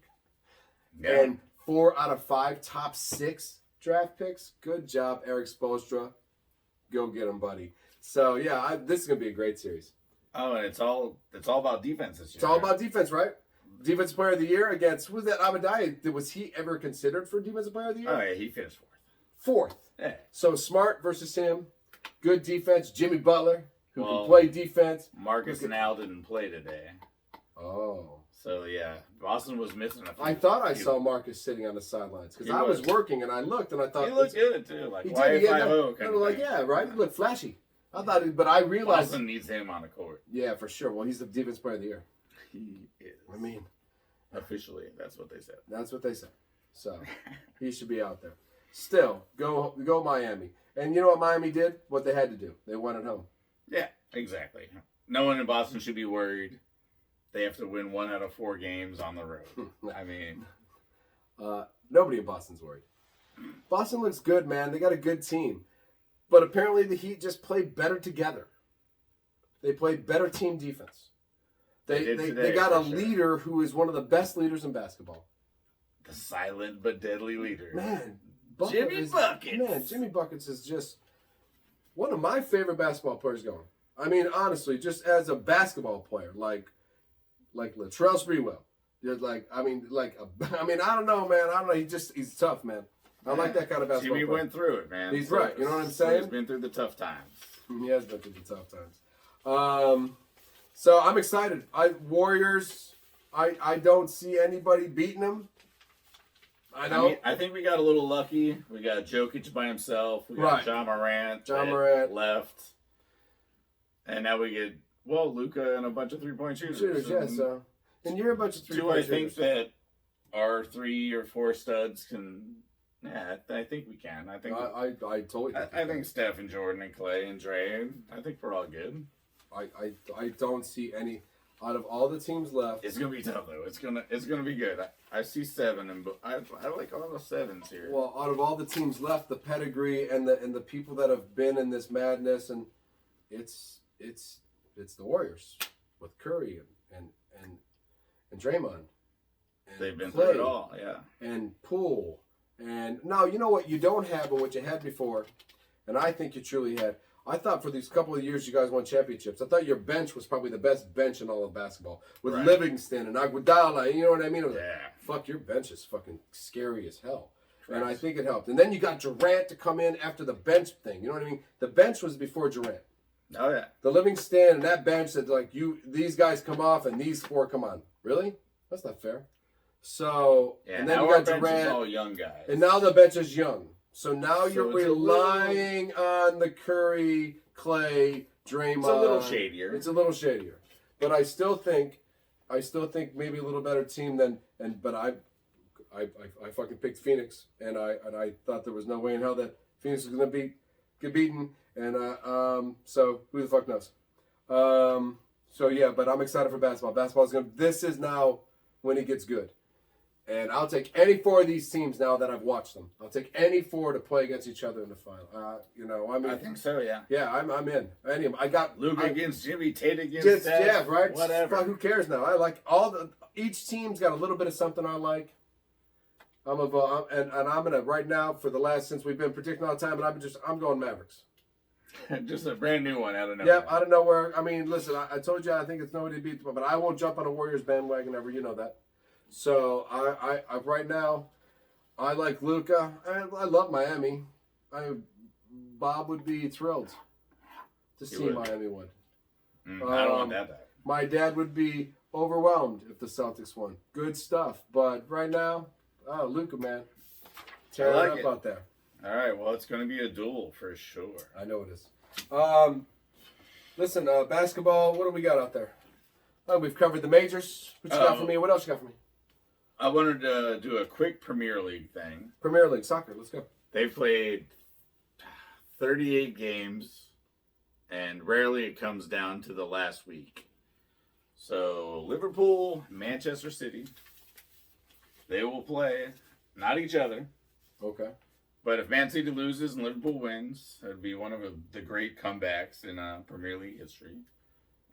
Yeah. And 4 out of 5 top 6 draft picks. Good job, Eric Spoelstra. Go get him, buddy. So yeah, this is gonna be a great series. Oh, and it's all about defense this year. It's all about defense, right? Defensive Player of the Year against, who was that, Abadai? Was he ever considered for Defensive Player of the Year? Oh, yeah, he finished 4th. 4th. Yeah. So Smart versus him. Good defense. Jimmy Butler, who Well, can play defense. Marcus Now didn't play today. Oh. So, yeah, Boston was missing a few. I thought I saw Marcus sitting on the sidelines because I was working and I looked and I thought he looked good, too. Like, he YA5O did. kind of like, thing. yeah, right? He looked flashy. I thought, but I realized. Boston needs him on the court. Yeah, for sure. Well, he's the Defensive Player of the Year. He is. I mean, officially, that's what they said. That's what they said. So he should be out there. Still, go Miami. And you know what Miami did? What they had to do. They won at home. Yeah, exactly. No one in Boston should be worried. They have to win 1 out of 4 games on the road. I mean, nobody in Boston's worried. Boston looks good, man. They got a good team. But apparently the Heat just play better together. They play better team defense. They got a leader who is one of the best leaders in basketball. The silent but deadly leader. Man, Jimmy Buckets. Man, Jimmy Buckets is just one of my favorite basketball players going. I mean, honestly, just as a basketball player, like Latrell Sprewell. I don't know, man. I don't know. He's tough, man. I like that kind of basketball Jimmy player. went through it, man. He's right. You know what I'm saying? He's been through the tough times. He has been through the tough times. So I'm excited. Warriors. I don't see anybody beating them. I think we got a little lucky. We got Jokic by himself. We got Ja Morant. Left. And now we get Luka and a bunch of 3-point shooters. Yeah. So, and you're a bunch of 3-point shooters. Do I think that our 3 or 4 studs can? Yeah, I think we can. I totally think I think Steph and Jordan and Clay and Dre. I think we're all good. I don't see any out of all the teams left. It's gonna be tough though. It's gonna be good. I see 7 and I like all the 7s here. Well, out of all the teams left, the pedigree and the people that have been in this madness, and it's the Warriors with Curry and Draymond. And they've been Clay, through it all, yeah. And Poole. And now, you know what you don't have and what you had before, and I think you truly had. I thought for these couple of years you guys won championships. I thought your bench was probably the best bench in all of basketball. With Livingston and Iguodala, you know what I mean? I was like, fuck, your bench is fucking scary as hell. Correct. And I think it helped. And then you got Durant to come in after the bench thing. You know what I mean? The bench was before Durant. Oh, yeah. The Livingston and that bench that, these guys come off and these 4 come on. Really? That's not fair. So, and then now you got our bench Durant. is all young guys. And now the bench is young. So now you're relying on the Curry, Clay, Draymond. It's a little shadier. It's a little shadier. But I still think maybe a little better team but I fucking picked Phoenix and I thought there was no way in hell that Phoenix was gonna get beaten. And so who the fuck knows? So yeah, but I'm excited for basketball. This is now when it gets good. And I'll take any 4 of these teams now that I've watched them. I'll take any 4 to play against each other in the final. I think so, yeah. Yeah, I'm in. I got Luka against Jimmy, Tate against Steph. Yeah, right. Whatever. Fuck, who cares now? I like each team's got a little bit of something I like. I'm gonna right now since we've been predicting all the time, and I'm going Mavericks. Just a brand new one out of nowhere. Yep, out of nowhere. I mean, listen, I told you I think it's nobody to beat, but I won't jump on a Warriors bandwagon ever. You know that. So I right now, I like Luka. I love Miami. Bob would be thrilled to see Miami win. I don't want that. My dad would be overwhelmed if the Celtics won. Good stuff. But right now, Luka, man. Tear like it up it. out there. All right, well, it's going to be a duel for sure. I know it is. Listen, basketball, what do we got out there? We've covered the majors. What you got for me? What else you got for me? I wanted to do a quick Premier League thing. Premier League, soccer, let's go. They've played 38 games, and rarely it comes down to the last week. So, Liverpool, Manchester City, they will play, not each other. Okay. But if Man City loses and Liverpool wins, it would be one of the great comebacks in Premier League history.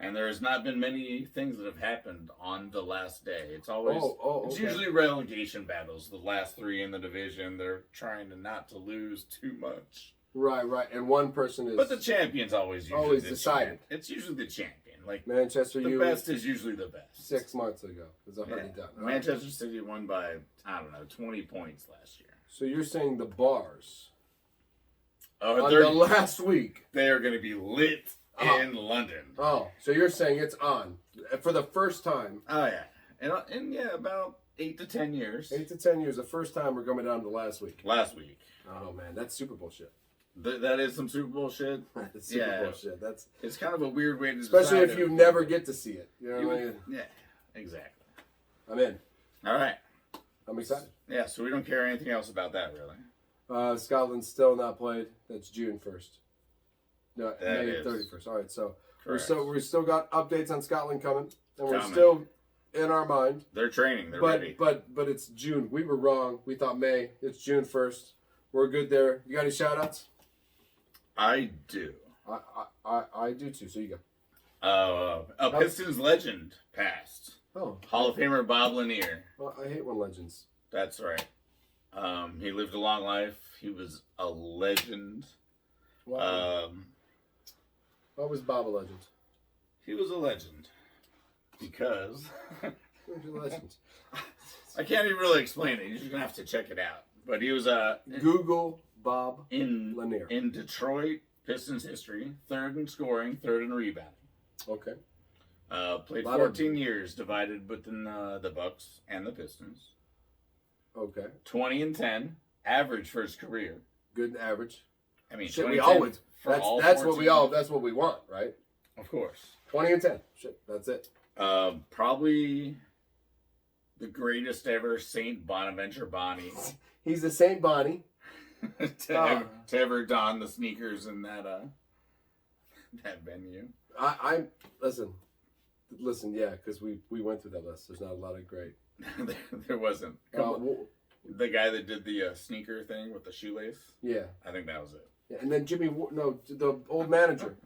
And there has not been many things that have happened on the last day. It's always, it's usually relegation battles. The last three in the division, they're trying to not to lose too much. Right. And one person is. But the champion's always the decided. It's usually the champion. Like Manchester, the best is usually the best. 6 months ago, it's already done. Manchester City won by 20 points last year. So you're saying the bars on the last week they are going to be lit in London. Oh, so you're saying it's on for the first time? Oh yeah, and yeah, about 8 to 10 years. 8 to 10 years. The first time we're coming down to last week. Last week. Oh man, that's Super Bowl shit. That is some Super Bowl shit. That's Super Bowl shit. It's kind of a weird way to especially if you never get to see it. You know what I mean? Yeah, exactly. I'm in. All right. I'm excited. Yeah, so we don't care anything else about that, really. Scotland's still not played. That's June 1st. No, That May is. 31st. All right, so Correct. we still got updates on Scotland coming, and we're Coming. still in our mind. They're training. They're ready. But it's June. We were wrong. We thought May. It's June 1st. We're good there. You got any shout-outs? I do. I do too. So you go. A Pistons legend passed. Oh, Hall of Famer Bob Lanier. well, I hate when legends. That's right. He lived a long life. He was a legend. Wow. What was Bob a legend? He was a legend because Who's a legend? I can't even really explain it. You're just gonna have to check it out. But he was Google Bob in Lanier. in Detroit Pistons history, third in scoring, third in rebounding. Okay. Played Lot 14 years, divided between the Bucks and the Pistons. Okay. 20 and 10, average for his career. Good average. I mean, Shit, 20 we and 10 always. for That's all what 14. that's what we want, right? Of course. 20 and 10. Shit, that's it. Probably the greatest ever Saint Bonaventure Bonnie He's the Saint Bonnie. to ever don the sneakers in that that venue. I listen, yeah, because we went through that list. There's not a lot of great. There wasn't. The guy that did the sneaker thing with the shoelace. Yeah. I think that was it. Yeah, and then the old manager.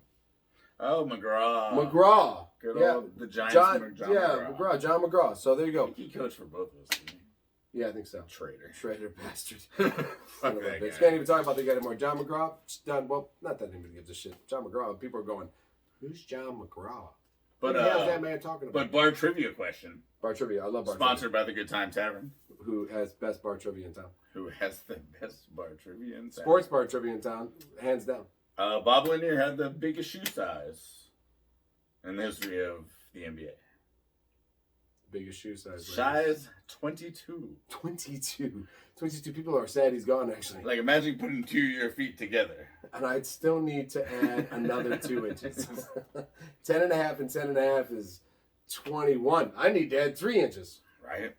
Oh, McGraw. McGraw. Good Yeah. old the Giants. John McGraw. John McGraw. So there you I go. think he coached for both of us, didn't he? Yeah, I think so. Traitor. Bastard. Fuck Son of a that bitch. guy. Can't even talk about the guy anymore. John McGraw. Done. Well, not that anybody gives a shit. John McGraw. People are going, who's John McGraw? But What the hell is that man talking about? But bar trivia question. Bar trivia. I love bar Sponsored by the Good Time Tavern. trivia. Who has best bar trivia in town? Who has the best bar trivia in town? Sports bar trivia in town, hands down. Bob Lanier had the biggest shoe size in the history of the NBA. Biggest shoe size. Size 22. 22. 22 people are sad he's gone, actually. Like, imagine putting 2 of your feet together. And I'd still need to add another 2 inches. 10 and a half and 10 and a half is 21. I need to add 3 inches. Right?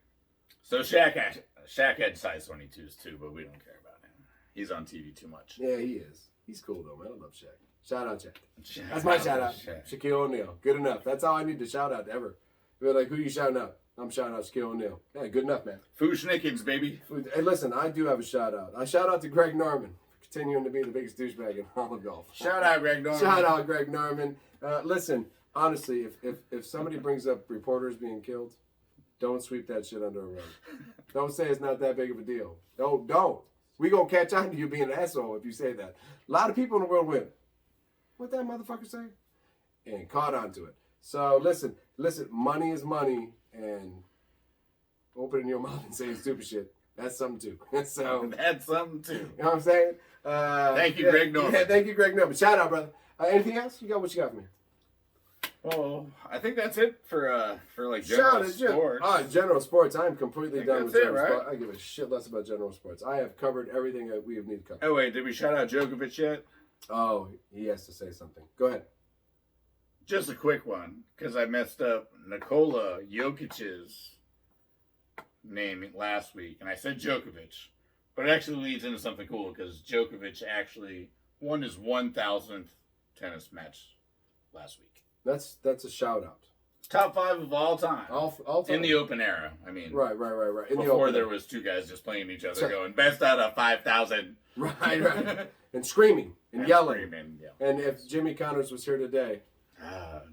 So Shaq had size 22s too, but we don't care about him. He's on TV too much. Yeah, he is. He's cool, though, man. I love Shaq. Shout out, Shaq. That's Shaq. my shout out. Shaq. Shaquille O'Neal. Good enough. That's all I need to shout out ever. You're like, who you shouting out? I'm shouting out Shaquille O'Neal. Yeah, good enough, man. Fushnickens, baby. Hey, listen, I do have a shout out. I shout out to Greg Norman for continuing to be the biggest douchebag in all of golf. Shout out, Greg Norman. Shout out, Greg Norman. Listen, honestly, if somebody brings up reporters being killed, don't sweep that shit under a rug. Don't say it's not that big of a deal. Don't. We gonna catch on to you being an asshole if you say that. A lot of people in the world went, what that motherfucker say? And caught on to it. So listen, money is money, and opening your mouth and saying stupid shit, that's something too. So That's something too. you know what I'm saying? Thank you, Greg Norman. Yeah, thank you, Greg Norman. Shout out, brother. Anything else? What you got for me? Well, I think that's it for like general sports. General sports. I'm completely done with that's it, general right? sports. I give a shit less about general sports. I have covered everything that we need to cover. Oh wait, did we shout out Djokovic yet? Oh, he has to say something. Go ahead. Just a quick one, because I messed up Nikola Jokic's name last week, and I said Djokovic, but it actually leads into something cool, because Djokovic actually won his 1,000th tennis match last week. That's a shout out. Top 5 of all time. All time. In the open era. I mean, right. In before there was 2 guys just playing each other, going best out of 5,000. Right. And screaming and yelling. Screaming, yeah. And if Jimmy Connors was here today,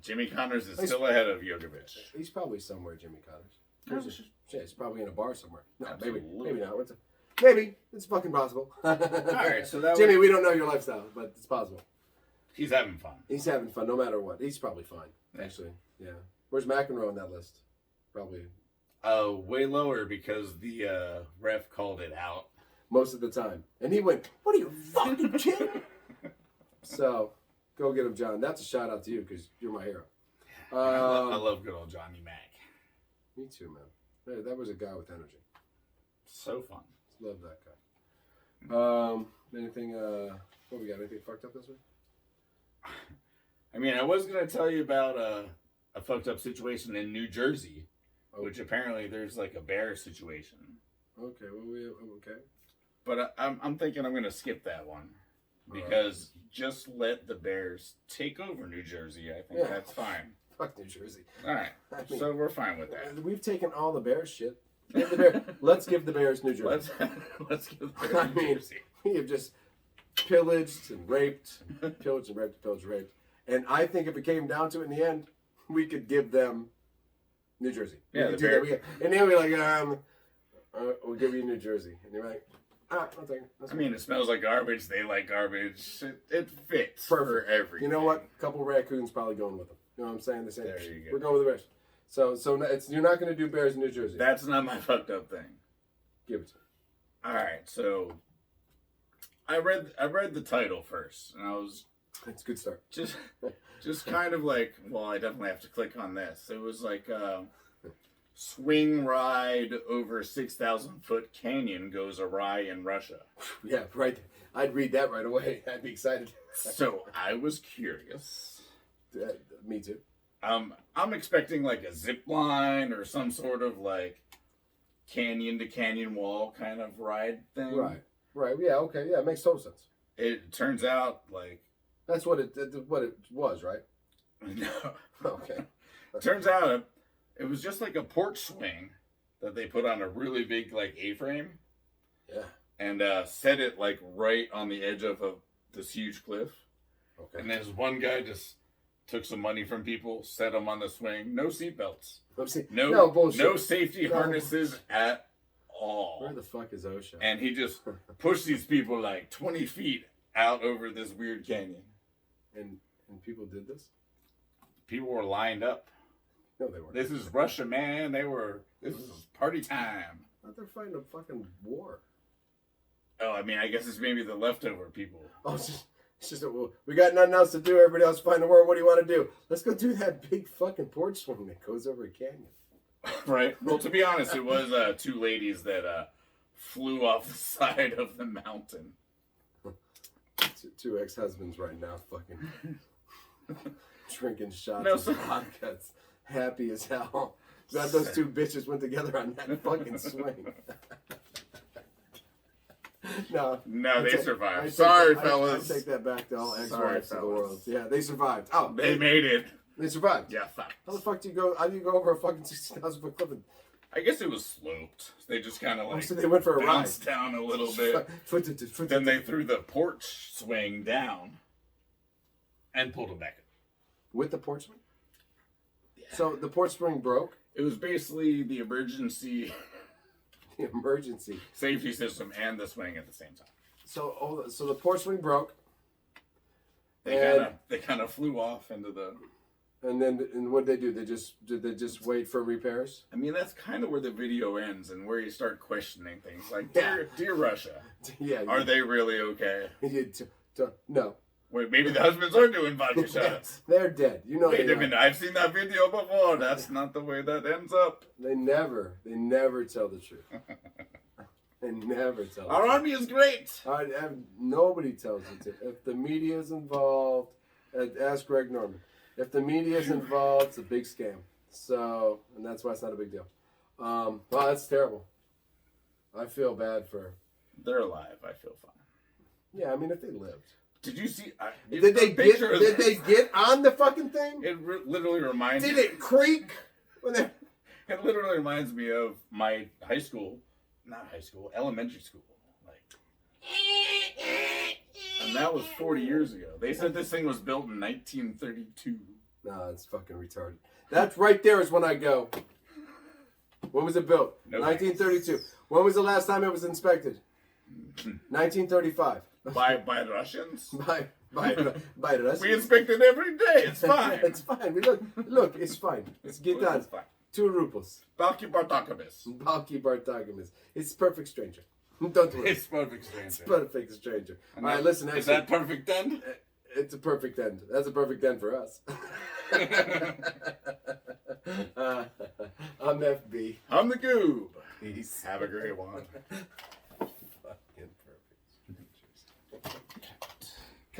Jimmy Connors is still ahead of Djokovic. He's probably somewhere, Jimmy Connors. He's probably in a bar somewhere. No, maybe not. Maybe it's fucking possible. All right, so that Jimmy, we don't know your lifestyle, but it's possible. He's having fun. He's having fun, no matter what. He's probably fine, actually. Yeah. Where's McEnroe on that list? Probably. Way lower because the ref called it out most of the time, and he went, "What are you fucking kidding?" So, go get him, John. That's a shout out to you because you're my hero. I love good old Johnny Mac. Me too, man. Hey, that was a guy with energy. So fun. Love that guy. Anything? What we got? Anything fucked up this week? I mean, I was gonna tell you about a fucked up situation in New Jersey, which apparently there's like a bear situation. Okay. Okay. But I'm thinking I'm gonna skip that one because just let the Bears take over New Jersey. I think that's fine. Fuck New Jersey. All right, so we're fine with that. We've taken all the Bears shit. Let's give the Bears New Jersey. Let's give the Bears New Jersey. We have just pillaged and raped, pillaged and raped. And I think if it came down to it in the end, we could give them New Jersey. Yeah, the Bears. And then we're like, we'll give you New Jersey. And you're like, I'll take it. I mean, it smells like garbage. They like garbage. It fits for everything. You know what? A couple raccoons probably going with them. You know what I'm saying? The same. There you go. We're going with the Bears. So you're not going to do Bears in New Jersey. That's not my fucked up thing. Give it to me. All right, so I read the title first, and I was. It's a good start. Just kind of like, well, I definitely have to click on this. It was like swing ride over 6,000-foot canyon goes awry in Russia. Yeah, right. I'd read that right away. I'd be excited. So I was curious. Me too. I'm expecting like a zip line or some sort of like canyon to canyon wall kind of ride thing. Right. Yeah. Okay. Yeah. It makes total sense. It turns out like that's what it was, right? No. Okay. Turns out it was just like a porch swing that they put on a really big like A-frame. Yeah. And set it like right on the edge of this huge cliff. Okay. And then this one guy just took some money from people, set them on the swing. No seatbelts. No safety harnesses at all. Where the fuck is OSHA? And he just pushed these people like 20 feet out over this weird canyon. And people did this? People were lined up. No, they weren't. This is Russia, man. This is party time. I thought they're fighting a fucking war. Oh, I mean, I guess it's maybe the leftover people. Oh, it's just well, we got nothing else to do. Everybody else find the war. What do you want to do? Let's go do that big fucking porch swing that goes over a canyon. Right. Well, to be honest, it was 2 ladies that flew off the side of the mountain. 2 ex-husbands right now, fucking drinking shots of vodka, happy as hell. Glad those 2 bitches went together on that fucking swing. No, they survived. Sorry, fellas. I take that back to all ex-wives of the world. Yeah, they survived. Oh, they made it. They survived. Yeah, fuck. How the fuck do you go? How do you go over a fucking 60,000-foot cliff? I guess it was sloped. They just kind of like so they went for a ride down a little bit. Then they threw the porch swing down and pulled it back up. With the porch swing? Yeah. So the porch swing broke? It was basically the emergency safety system and the swing at the same time. So the porch swing broke. They kind of flew off into the. And what did they do? Did they just wait for repairs? I mean, that's kind of where the video ends and where you start questioning things like, dear Russia, are they really okay? No. Wait, maybe the husbands are doing vodka shots. They're dead. You know Wait they a minute, I've seen that video before. That's not the way that ends up. They never tell the truth. They never tell the Our truth. army is great. Nobody tells the truth. If the media is involved, ask Greg Norman. If the media is involved, it's a big scam. So, and that's why it's not a big deal. Well, that's terrible. I feel bad for... They're alive. I feel fine. Yeah, I mean, if they lived. Did you see? Did they get on the fucking thing? It literally reminds me. Did it creak? It literally reminds me of my elementary school. Like, and that was 40 years ago. They said this thing was built in 1932. Nah, it's fucking retarded. That's right there is when I go. When was it built? No 1932. When was the last time it was inspected? 1935. By the Russians? By the Russians. We inspect it every day. It's fine. It's fine. Look, it's fine. Let's get done. It's fine. 2 rubles. Balky Bartakamis. Balky Bartagamis. It's perfect stranger. Don't worry. It's perfect stranger. It's perfect stranger. And all right, listen. Is that perfect end? It's a perfect end. That's a perfect end for us. I'm FB. I'm the goob. Peace. Have a great one.